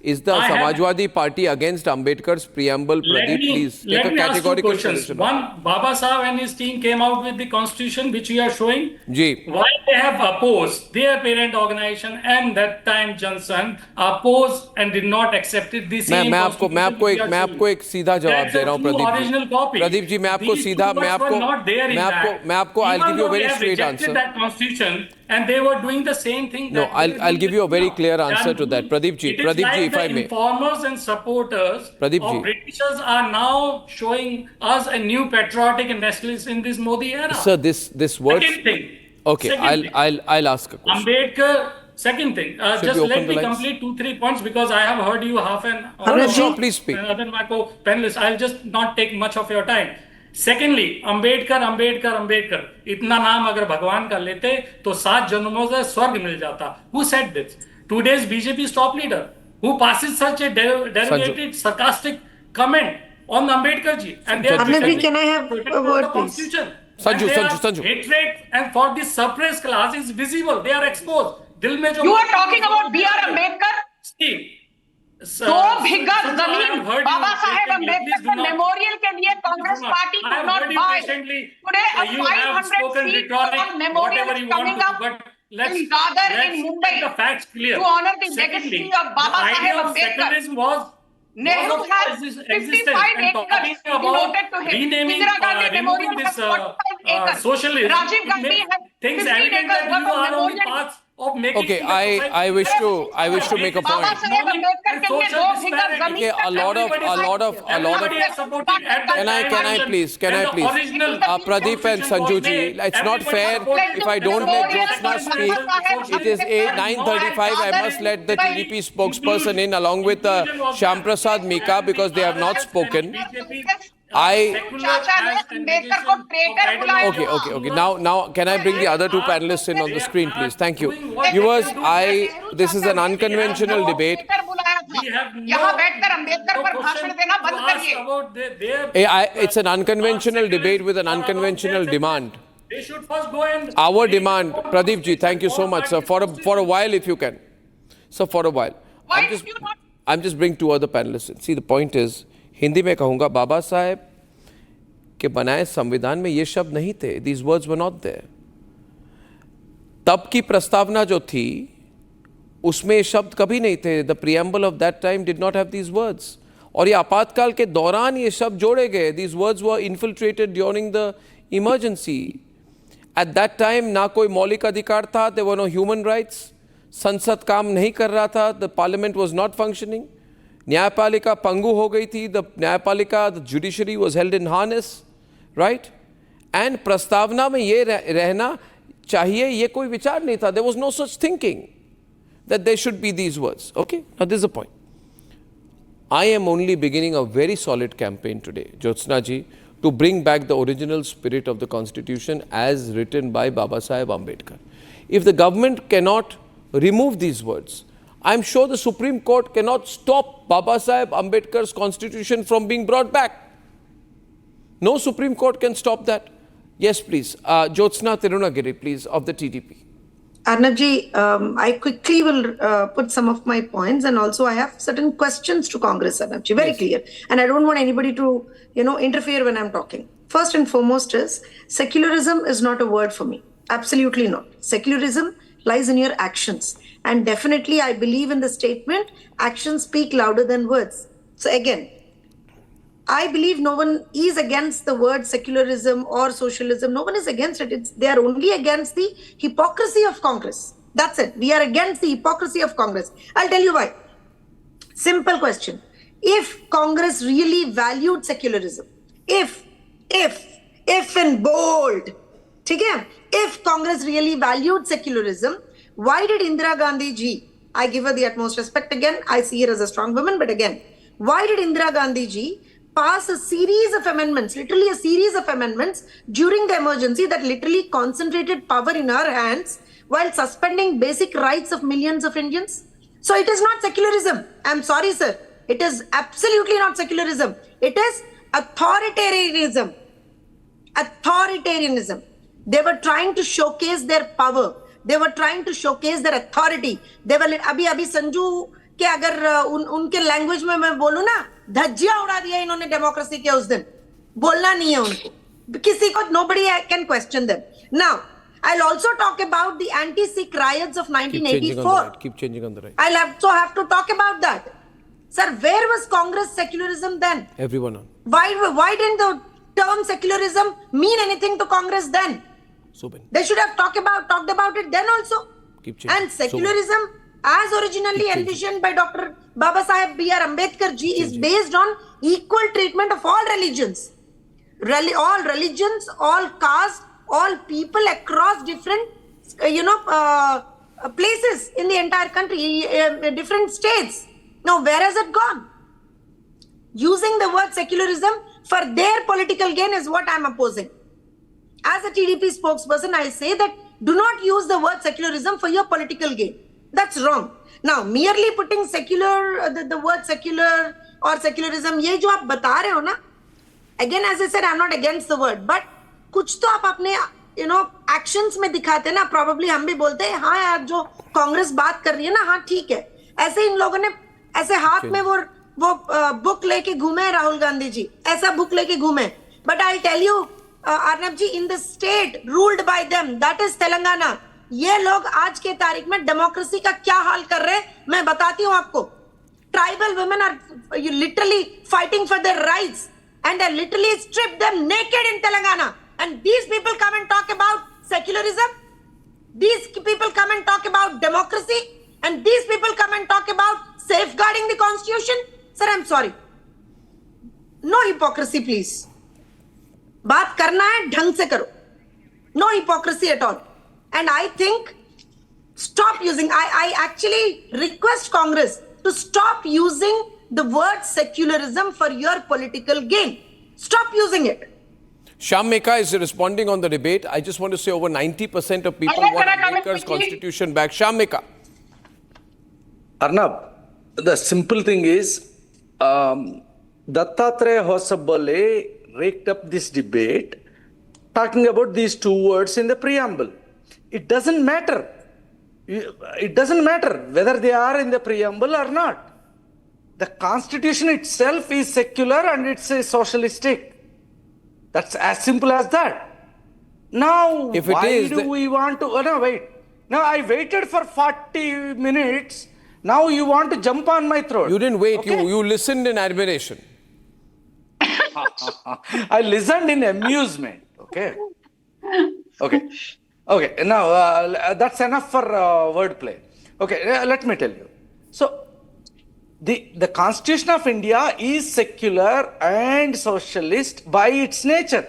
Is the Samajwadi Party against Ambedkar's preamble? Pradeep, please take a categorical position. One, Baba Saheb and his team came out with the constitution, which we are showing. Ji. Why they have opposed their parent organization and that time Johnson opposed and did not accept it. The same मैं आपको एक सीधा जवाब दे रहा हूँ प्रदीप जी मैं आपको सीधा I'll give you a very straight answer. That constitution and they were doing the same thing. No, I'll give you a very clear answer to that. Pradeep ji, if I may. Informers and supporters of Britishers are now showing us a new patriotic and nationalist in this Modi era. Sir, this word. Second thing. Okay, I'll ask a question. Ambedkar. Second thing, just let me complete 2-3 points because I have heard you half an hour. No, sure, please speak. Other than my co-panelists, I'll just not take much of your time. Secondly, Ambedkar. इतना नाम अगर भगवान का लेते तो 7 जन्मों से स्वर्ग मिल जाता. Who said this? Today's BJP's top leader, who passes such a derivative, sarcastic comment on Ambedkar ji. And they are can I have a word, please? Sanju. Hatred and for this suppressed class is visible. They are exposed. You are talking about B.R. Ambedkar? दो भिगा जमीन बाबा साहेब अम्बेडकर के memorial के लिए Congress party could not buy. Today a 500 seat memorial is coming up in Dadar in Mumbai to honor the legacy of Baba Saheb Ambedkar. Nehru has 55 acres devoted to him. Indira Gandhi Memorial has 45 acres. Rajiv Gandhi has 15 acres worth of memorial. Okay, I wish to make a point. Okay, a lot of. Can I please? Pradeep and Sanju ji, it's not fair if I don't let Jyotsna speak. It is 9:35. I must let the TDP spokesperson in along with Shyam Prasad Mika because they have not spoken. Okay. Now, can I bring the other two panelists in on the screen, please? Thank you. Viewers, this is an unconventional debate. It's an unconventional debate with an unconventional demand. They should first go and... Our demand, Pradeep ji, thank you so much, sir. For a while, if you can. Sir, for a while. I'm just bring two other panelists in. See, the point is, Hindi में कहूँगा बाबा साहेब के बनाए संविधान में ये शब्द नहीं थे. These words were not there. तब की प्रस्तावना जो थी उसमें ये शब्द कभी नहीं थे. The preamble of that time did not have these words. और ये आपातकाल के दौरान ये शब्द जोड़े गए. These words were infiltrated during the emergency. At that time ना कोई मौलिक अधिकार था. There were no human rights. संसद काम नहीं कर रहा था. The parliament was not functioning. न्यायपालिका पंगु हो गई थी. The न्यायपालिका, the judiciary was held in harness, right? And प्रस्तावना में ये रहना चाहिए ये कोई विचार नहीं था. There was no such thinking that there should be these words. Okay, now this is the point. I am only beginning a very solid campaign today, Jyotsna ji, to bring back the original spirit of the constitution as written by Baba Saheb Ambedkar. If the government cannot remove these words, I'm sure the Supreme Court cannot stop Baba Saheb Ambedkar's constitution from being brought back. No Supreme Court can stop that. Yes, please. Jyotsna Tirunagiri, please, of the TDP. Arnab ji, I quickly will put some of my points, and also I have certain questions to Congress, Arnab ji, very clear. And I don't want anybody to, interfere when I'm talking. First and foremost is secularism is not a word for me. Absolutely not. Secularism lies in your actions. And definitely I believe in the statement, actions speak louder than words. So again, I believe no one is against the word secularism or socialism. No one is against it. They are only against the hypocrisy of Congress. That's it. We are against the hypocrisy of Congress. I'll tell you why. Simple question. If Congress really valued secularism, if in bold, if Congress really valued secularism, why did Indira Gandhi ji, I give her the utmost respect again, I see her as a strong woman, but again, why did Indira Gandhi ji pass a series of amendments, literally a series of amendments during the emergency that literally concentrated power in her hands while suspending basic rights of millions of Indians? So it is not secularism. I'm sorry, sir. It is absolutely not secularism. It is authoritarianism. Authoritarianism. They were trying to showcase their power. They were trying to showcase their authority. They were अभी संजू के अगर उनके language में मैं बोलूं ना, धज्जियां उड़ा दिया इन्होंने डेमोक्रेसी के उस दिन. बोलना नहीं है उनको. किसी को nobody can question them. Now, I'll also talk about the anti-Sikh riots of 1984. Keep changing on the right. I'll have to talk about that. Sir, where was Congress secularism then? Everyone on. Why didn't the term secularism mean anything to Congress then? They should have talked about it then also. Keep changing. And secularism, as originally envisioned by Dr. Baba Saheb B.R. Ambedkar ji, is based on equal treatment of all religions. All religions, all castes, all people across different, places in the entire country, different states. Now, where has it gone? Using the word secularism for their political gain is what I'm opposing. As a TDP spokesperson, I say that do not use the word secularism for your political gain. That's wrong. Now, merely putting secular, the word secular or secularism, ये जो आप बता रहे हो ना, again, as I said, I'm not against the word, but कुछ तो आप अपने actions में दिखाते ना. Probably हम भी बोलते हैं हाँ यार जो कांग्रेस बात कर रही है ना, हाँ ठीक है. ऐसे इन लोगों ने ऐसे हाथ में वो बुक लेके घूमे राहुल गांधी जी, ऐसा बुक लेके घूमे. But I'll tell you, Arnab ji, in the state ruled by them, that is Telangana, ये लोग आज के तारीख में डेमोक्रेसी का क्या हाल कर रहे हैं मैं बताती हूँ आपको. Tribal women are literally fighting for their rights and they literally strip them naked in Telangana. And these people come and talk about secularism. These people come and talk about democracy. And these people come and talk about safeguarding the constitution. Sir, I'm sorry. No hypocrisy, please. बात करना है ढंग से करो. No hypocrisy at all. And I think stop using, I actually request Congress to stop using the word secularism for your political gain. Stop using it. Shyam Meka is responding on the debate. I just want to say over 90% of people want Ambedkar's constitution back. Shyam Meka. Arnab, the simple thing is, Dattatreya Hosabale raked up this debate talking about these two words in the preamble. It doesn't matter. It doesn't matter whether they are in the preamble or not. The constitution itself is secular and it's a socialistic. That's as simple as that. Now, if it why is, do we want to... Oh, no, wait. Now, I waited for 40 minutes. Now you want to jump on my throat. You didn't wait. Okay? You listened in admiration. I listened in amusement. Okay. Okay. Now, that's enough for wordplay. Okay, let me tell you. So, the Constitution of India is secular and socialist by its nature.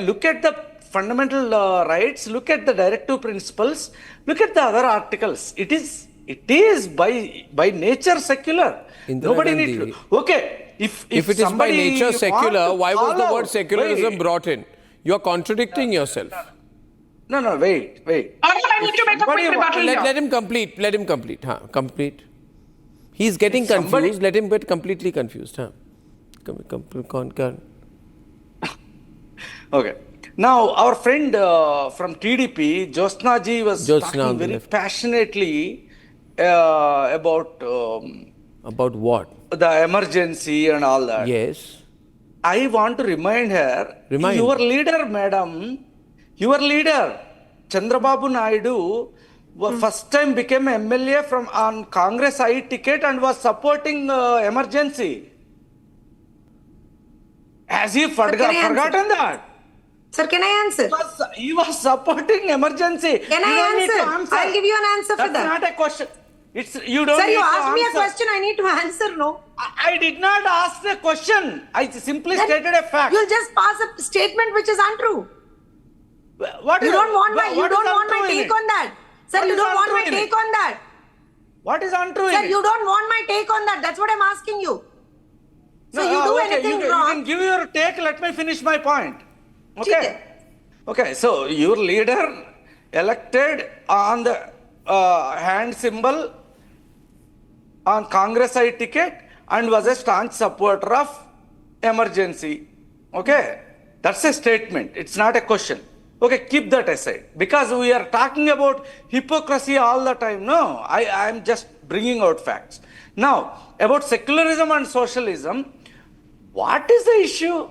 Look at the fundamental rights, look at the directive principles, look at the other articles. It is by nature secular. Nobody needs to. Okay, if it is by nature secular, why was the word secularism brought in? You are contradicting yourself. No, wait. I need to make a quick rebuttal here. Let him complete. Complete. He's getting confused. Let him get completely confused. Okay. Now, our friend from TDP, Jyotsna ji, was talking very passionately about what? The emergency and all that. Yes. I want to remind her, your leader, madam, your leader, Chandrababu Naidu, first time became MLA from on Congress I ticket and was supporting emergency. Has he forgotten that? Sir, can I answer? He was supporting emergency. Can I answer? I'll give you an answer for that. That's not a question. You don't. Sir, you asked me a answer. question. I need to answer. No. I did not ask a question. I simply stated a fact. You'll just pass a statement which is untrue. What you is, don't want my. what You don't is want my untrue in take it? on that. Sir, What you is don't want my untrue in take it? on that. What is untrue Sir, in it? you don't want my take on that. That's what I'm asking you. So you do anything you wrong. can give your take. Let me finish my point. Okay. Okay. So your leader elected on the hand symbol on Congress I ticket and was a staunch supporter of emergency. Okay. That's a statement. It's not a question. Okay, keep that aside. Because we are talking about hypocrisy all the time. No, I am just bringing out facts. Now, about secularism and socialism, what is the issue?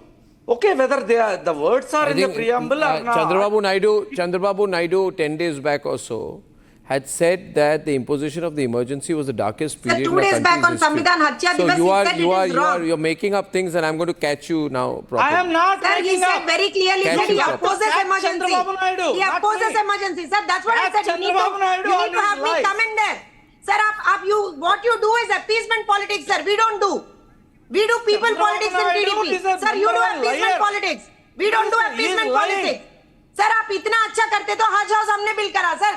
Okay, whether the words are in the preamble or not. Chandrababu Naidu 10 days back or so had said that the imposition of the emergency was the darkest period in the 2 days back on country's history. Samvidhan Hatya So Divas, you're making up things, and I'm going to catch you now properly. I am not Sir, he making said up. very clearly Catch that he you opposes properly. emergency. Chandrababu Naidu, He not opposes me. emergency. Sir, that's what I Catch said. You need Chandrababu Naidu to on have his me lies. come in there. Sir, what you do is appeasement politics, sir. We don't do. We do people Chandrababu politics in Naidu TDP. is a Sir, you do number one appeasement liar. politics. We don't do He is appeasement lying. politics. Sir आप इतना अच्छा करते तो हज house हमने bill करा sir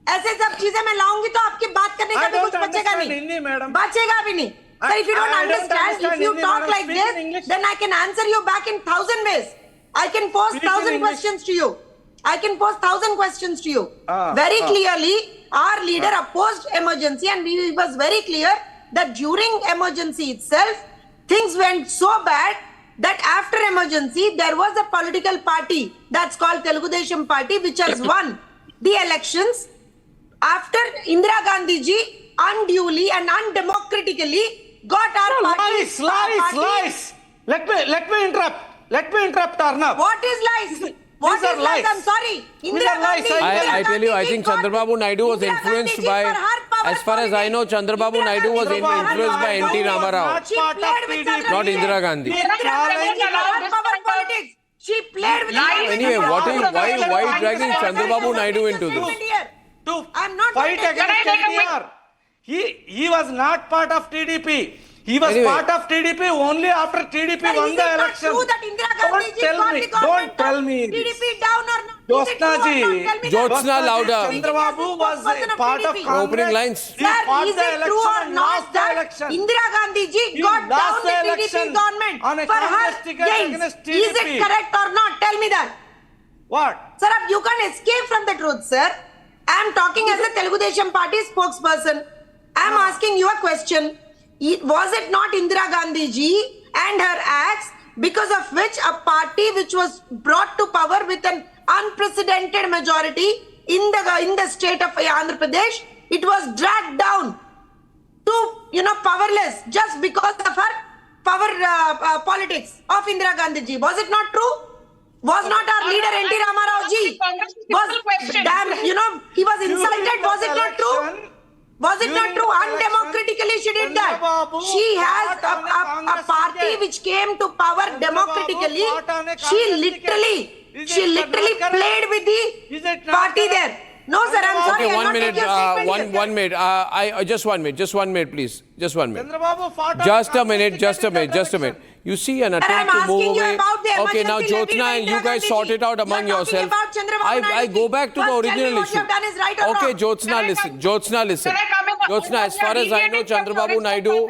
ऐसे सब चीजें मैं लाऊंगी तो आपकी बात करने का भी कुछ बचेगा नहीं बचेगा भी नहीं sir if you don't understand if you talk like this then I can answer you back in 1,000 ways I can pose 1,000 questions to you I can pose 1,000 questions to you very clearly our leader opposed emergency and he was very clear that during emergency itself things went so bad that after emergency there was a political party that's called Telugu Desam Party which has won the elections after Indira Gandhi ji unduly and undemocratically got our party. Lies. Let me interrupt Arnab. What is lies? What is lies? I'm sorry. Indira Gandhi. I tell you, I think Chandrababu Naidu was influenced by, as far as I know, Chandrababu Naidu was influenced by N.T. Ramarao, not Indira Gandhi. She played with Anyway, why are you dragging Chandrababu Naidu into this? I'm not Fight against NTR. He was not part of TDP. He was part of TDP only after TDP won the election. Don't tell me this. TDP down or not? Jyotsna louder. Chandrababu was part of Congress. Opening lines. Sir, is it true or not that Indira Gandhi ji got down the TDP government for her gains? Is it correct or not? Tell me that. What? Sir, you can't escape from the truth, sir. I am talking as a Telugu Desam Party spokesperson. I am asking you a question. Was it not Indira Gandhi ji and her acts because of which a party which was brought to power with an unprecedented majority in the state of Andhra Pradesh, it was dragged down to powerless just because of her power politics of Indira Gandhi ji? Was it not true? Was not our leader N.T. Ramarao ji? He was insulted. Was it not true? Was it not true? Undemocratically she did that. She has a party which came to power democratically. She literally played with the party there. No, sir, I'm sorry. Okay, 1 minute. 1 minute. Just 1 minute, please. Just 1 minute. Just a minute. You see an attempt to move away. Okay, now Jyotsna and you guys sort it out among yourselves. I go back to the original issue. Okay, Jyotsna, listen. Jyotsna, as far as I know, Chandrababu Naidu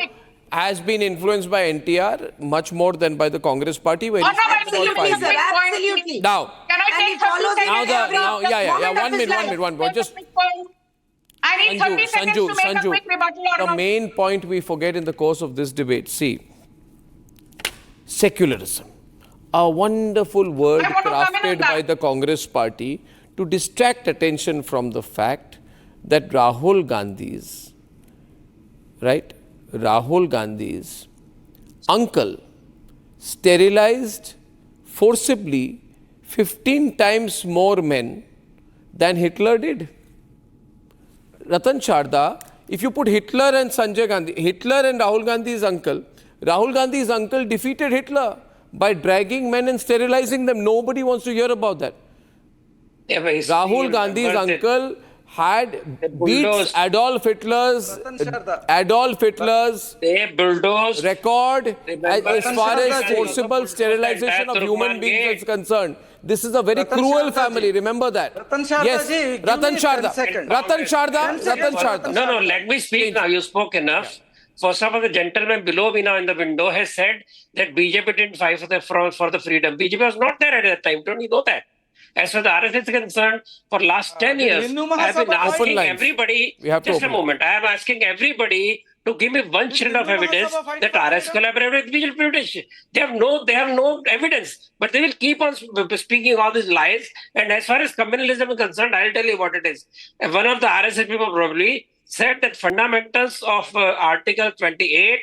has been influenced by NTR much more than by the Congress party. Where Absolutely, sir. Absolutely. Now, can I take 1 minute. Just I need 30 seconds to make a quick rebuttal. The main point we forget in the course of this debate, see, secularism, a wonderful word crafted by the Congress party to distract attention from the fact that Rahul Gandhi's uncle sterilized forcibly 15 times more men than Hitler did. Ratan Sharda, if you put Hitler and Sanjay Gandhi, Hitler and Rahul Gandhi's uncle defeated Hitler by dragging men and sterilizing them. Nobody wants to hear about that. Rahul Gandhi's uncle had beats Adolf Hitler's record as far as forcible sterilization of human beings is concerned. This is a very cruel family, remember that. Yes, Ratan Sharda. No, let me speak now. You spoke enough. First of all, the gentleman below me now in the window has said that BJP didn't fight for the freedom. BJP was not there at that time. Don't you know that? As far as the RSS is concerned, for last 10 years, I have been asking everybody, just a moment, I am asking everybody to give me one shred of evidence that RSS collaborated with BJP. They have no evidence, but they will keep on speaking all these lies. And as far as communalism is concerned, I'll tell you what it is. One of the RSS people probably said that fundamentals of Article 28,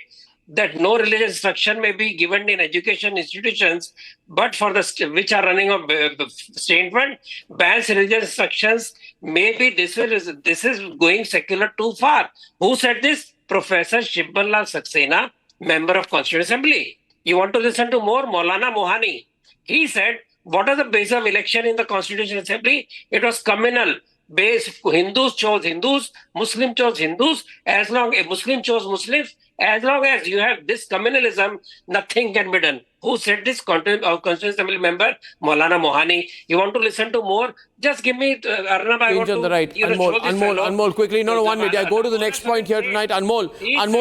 that no religious instruction may be given in education institutions, but for the which are running a statement, bans religious instructions. Maybe this is going secular too far. Who said this? Professor Shibban Lal Saxena, member of Constituent Assembly. You want to listen to more? Maulana Mohani. He said, what are the base of election in the Constitution Assembly? It was communal. Base, Hindus chose Hindus, Muslim chose Hindus, as long as Muslim chose Muslims, as long as you have this communalism, nothing can be done. Who said this? Constituent Assembly member, Maulana Mohani. You want to listen to more? Just give me, Arnab, I want to... on the right. Anmol, quickly. No, 1 minute. I go to the next point here tonight. Anmol,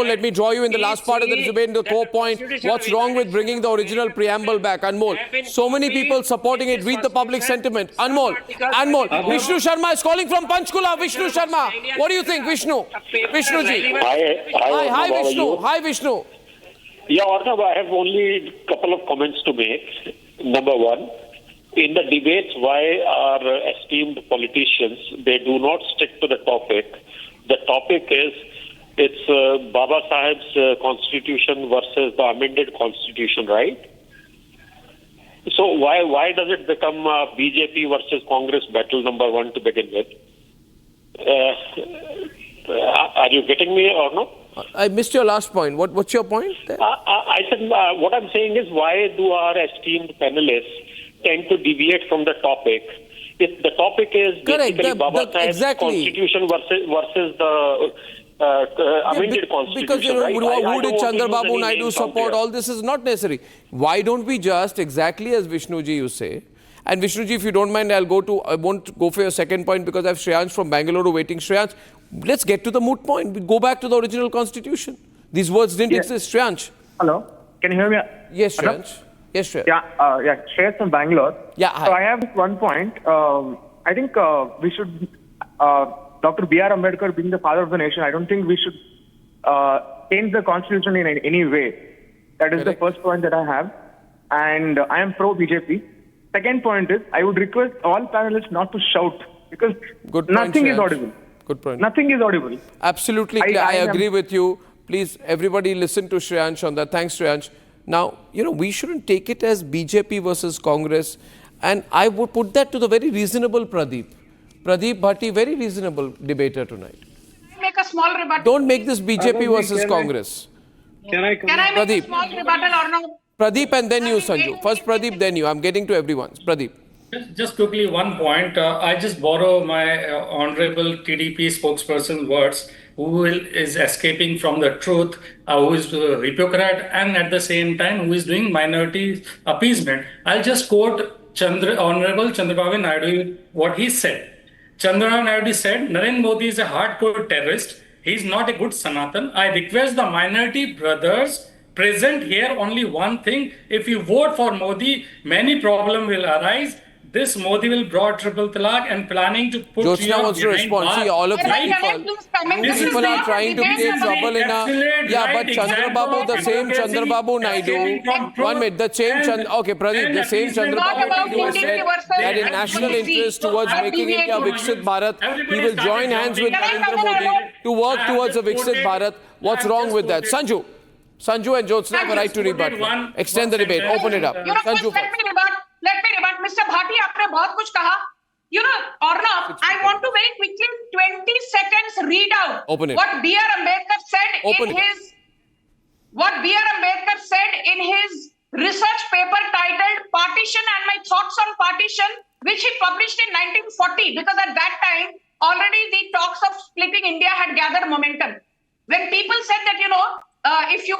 let me draw you in the last part of the debate, in the core point. What's wrong with bringing the original preamble back? Anmol, so many people supporting it. Read the public sentiment. Anmol, Vishnu Sharma is calling from Panchkula. Vishnu Sharma, what do you think, Vishnu? Vishnuji. Hi, Vishnu. Hi, Vishnu. Yeah, Arnab, I have only a couple of comments to make. Number one, in the debates, why our esteemed politicians, they do not stick to the topic. The topic is, it's Baba Saheb's constitution versus the amended constitution, right? So why does it become BJP versus Congress battle number one to begin with? Are you getting me or no? I missed your last point. What's your point? I said, what I'm saying is, why do our esteemed panelists tend to deviate from the topic? If the topic is basically Baba Saheb's constitution versus the amended constitution, because who did Chandrababu Naidu support? All this is not necessary. Why don't we just, exactly as Vishnuji you say, and Vishnuji, if you don't mind, I won't go for your second point because I have Shreyansh from Bangalore waiting. Shreyansh, let's get to the moot point. We go back to the original constitution. These words didn't exist. Shreyansh. Hello, can you hear me? Yes, Shreyansh. Yes, Shreyansh. Yeah, Shreyansh from Bangalore. Yeah, hi. So I have this one point. I think we should, Dr. B.R. Ambedkar being the father of the nation, I don't think we should change the constitution in any way. That is the first point that I have. And I am pro-BJP. Second point is, I would request all panelists not to shout because nothing is audible. Good point. Nothing is audible. Absolutely. I agree with you. Please, everybody listen to Shreyansh on that. Thanks, Shreyansh. Now, we shouldn't take it as BJP versus Congress. And I would put that to the very reasonable Pradeep. Pradeep Bhatti, very reasonable debater tonight. Make a small rebuttal. Don't make this BJP versus Congress. Can I make a small rebuttal or no? Pradeep and then you, Sanju. First Pradeep, then you. I'm getting to everyone. Pradeep. Just quickly, one point. I just borrow my honorable TDP spokesperson words, who is escaping from the truth, who is a hypocrite, and at the same time, who is doing minority appeasement. I'll just quote Honorable Chandrababu Naidu, what he said. Chandrababu Naidu said, Narendra Modi is a hardcore terrorist. He is not a good Sanatan. I request the minority brothers present here only one thing. If you vote for Modi, many problems will arise. This Modi will draw triple talaq and planning to put Jyotsna wants to respond. See, all of these people are trying to create trouble in a... Yeah, but Chandrababu, the same Chandrababu Naidu... 1 minute, the same Okay, Pradeep, the same Chandrababu Naidu said that in national interest towards making India Viksit Bharat, he will join hands with Narendra Modi to work towards a Viksit Bharat. What's wrong with that? Sanju. Sanju and Jyotsna have a right to rebut. Extend the debate. Open it up. Sanju Let me rebut. Mr. Bhati, आपने बहुत कुछ कहा. Arnab, I want to very quickly, 20 seconds, read out Open it. what B.R. Ambedkar said in his research paper titled Partition and My Thoughts on Partition, which he published in 1940, because at that time, already the talks of splitting India had gathered momentum. When people said that, if you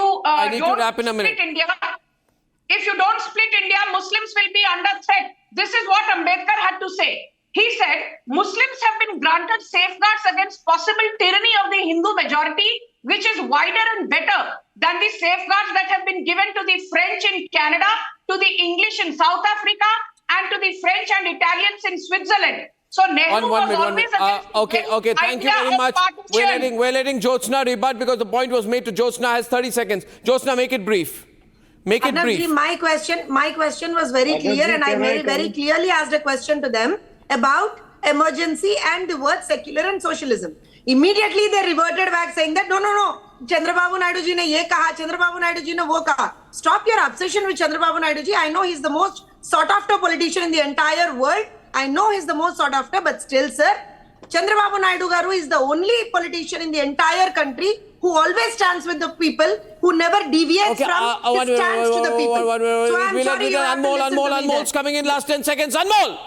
if you don't split India, Muslims will be under threat. This is what Ambedkar had to say. He said, Muslims have been granted safeguards against possible tyranny of the Hindu majority, which is wider and better than the safeguards that have been given to the French in Canada, to the English in South Africa, and to the French and Italians in Switzerland. So Nehru was always against Okay, thank you very much. We're letting Jyotsna rebut because the point was made to Jyotsna. Has 30 seconds. Jyotsna, make it brief. Make it brief. My question was very clear, and I very clearly asked a question to them about emergency and the word secular and socialism. Immediately they reverted back saying that no, Chandrababu Naidu ji ne ye kaha, Chandrababu Naidu ji ne wo kaha. Stop your obsession with Chandrababu Naidu ji. I know he's the most sought after politician in the entire world. I know he's the most sought after, but still, sir, Chandrababu Naidu garu is the only politician in the entire country who always stands with the people, who never deviates from his stance to the people. So I'm sorry, you have to listen to me. Anmol's coming in last 10 seconds. Anmol!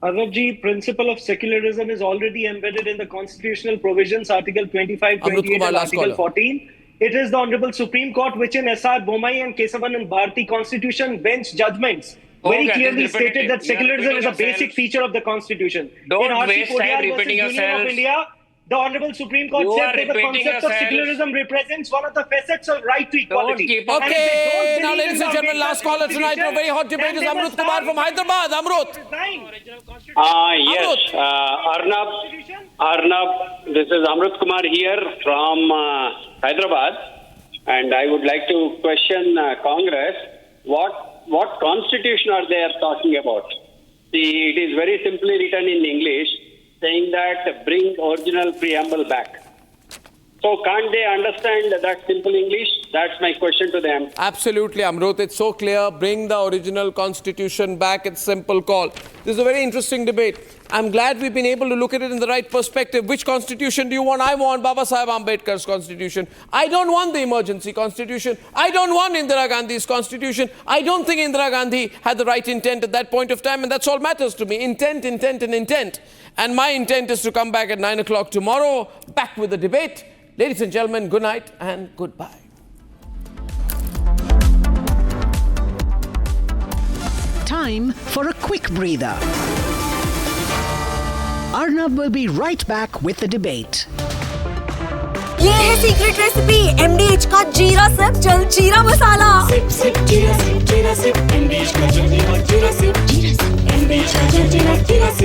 Arnabji, principle of secularism is already embedded in the constitutional provisions, Article 25, 28 and Article 14. It is the Honorable Supreme Court which in S.R. Bomai and Kesavan and Bharati Constitution bench judgments very clearly stated that secularism is a basic feature of the Constitution. Don't waste time repeating yourself. The Honorable Supreme Court said that the concept of secularism represents one of the facets of right to equality. Okay, now ladies and gentlemen, last caller tonight, a very hot debate is Amrut Kumar from Hyderabad. Amrut. Yes, Arnab, this is Amrut Kumar here from Hyderabad, and I would like to question Congress, what constitution are they talking about? See, it is very simply written in English, saying that bring original preamble back. So can't they understand that simple English? That's my question to them. Absolutely, Amrut. It's so clear. Bring the original constitution back. It's simple call. This is a very interesting debate. I'm glad we've been able to look at it in the right perspective. Which constitution do you want? I want Baba Sahib Ambedkar's constitution. I don't want the emergency constitution. I don't want Indira Gandhi's constitution. I don't think Indira Gandhi had the right intent at that point of time, and that's all matters to me. Intent, intent, and intent. And my intent is to come back at 9 o'clock tomorrow, back with the debate. Ladies and gentlemen, good night and goodbye. Time for a quick breather. Arnab will be right back with the debate. ये है secret recipe MDH का जीरा SIP जल जीरा मसाला SIP SIP जीरा SIP MDH का जल जीरा सिप MDH का जल जीरा सिप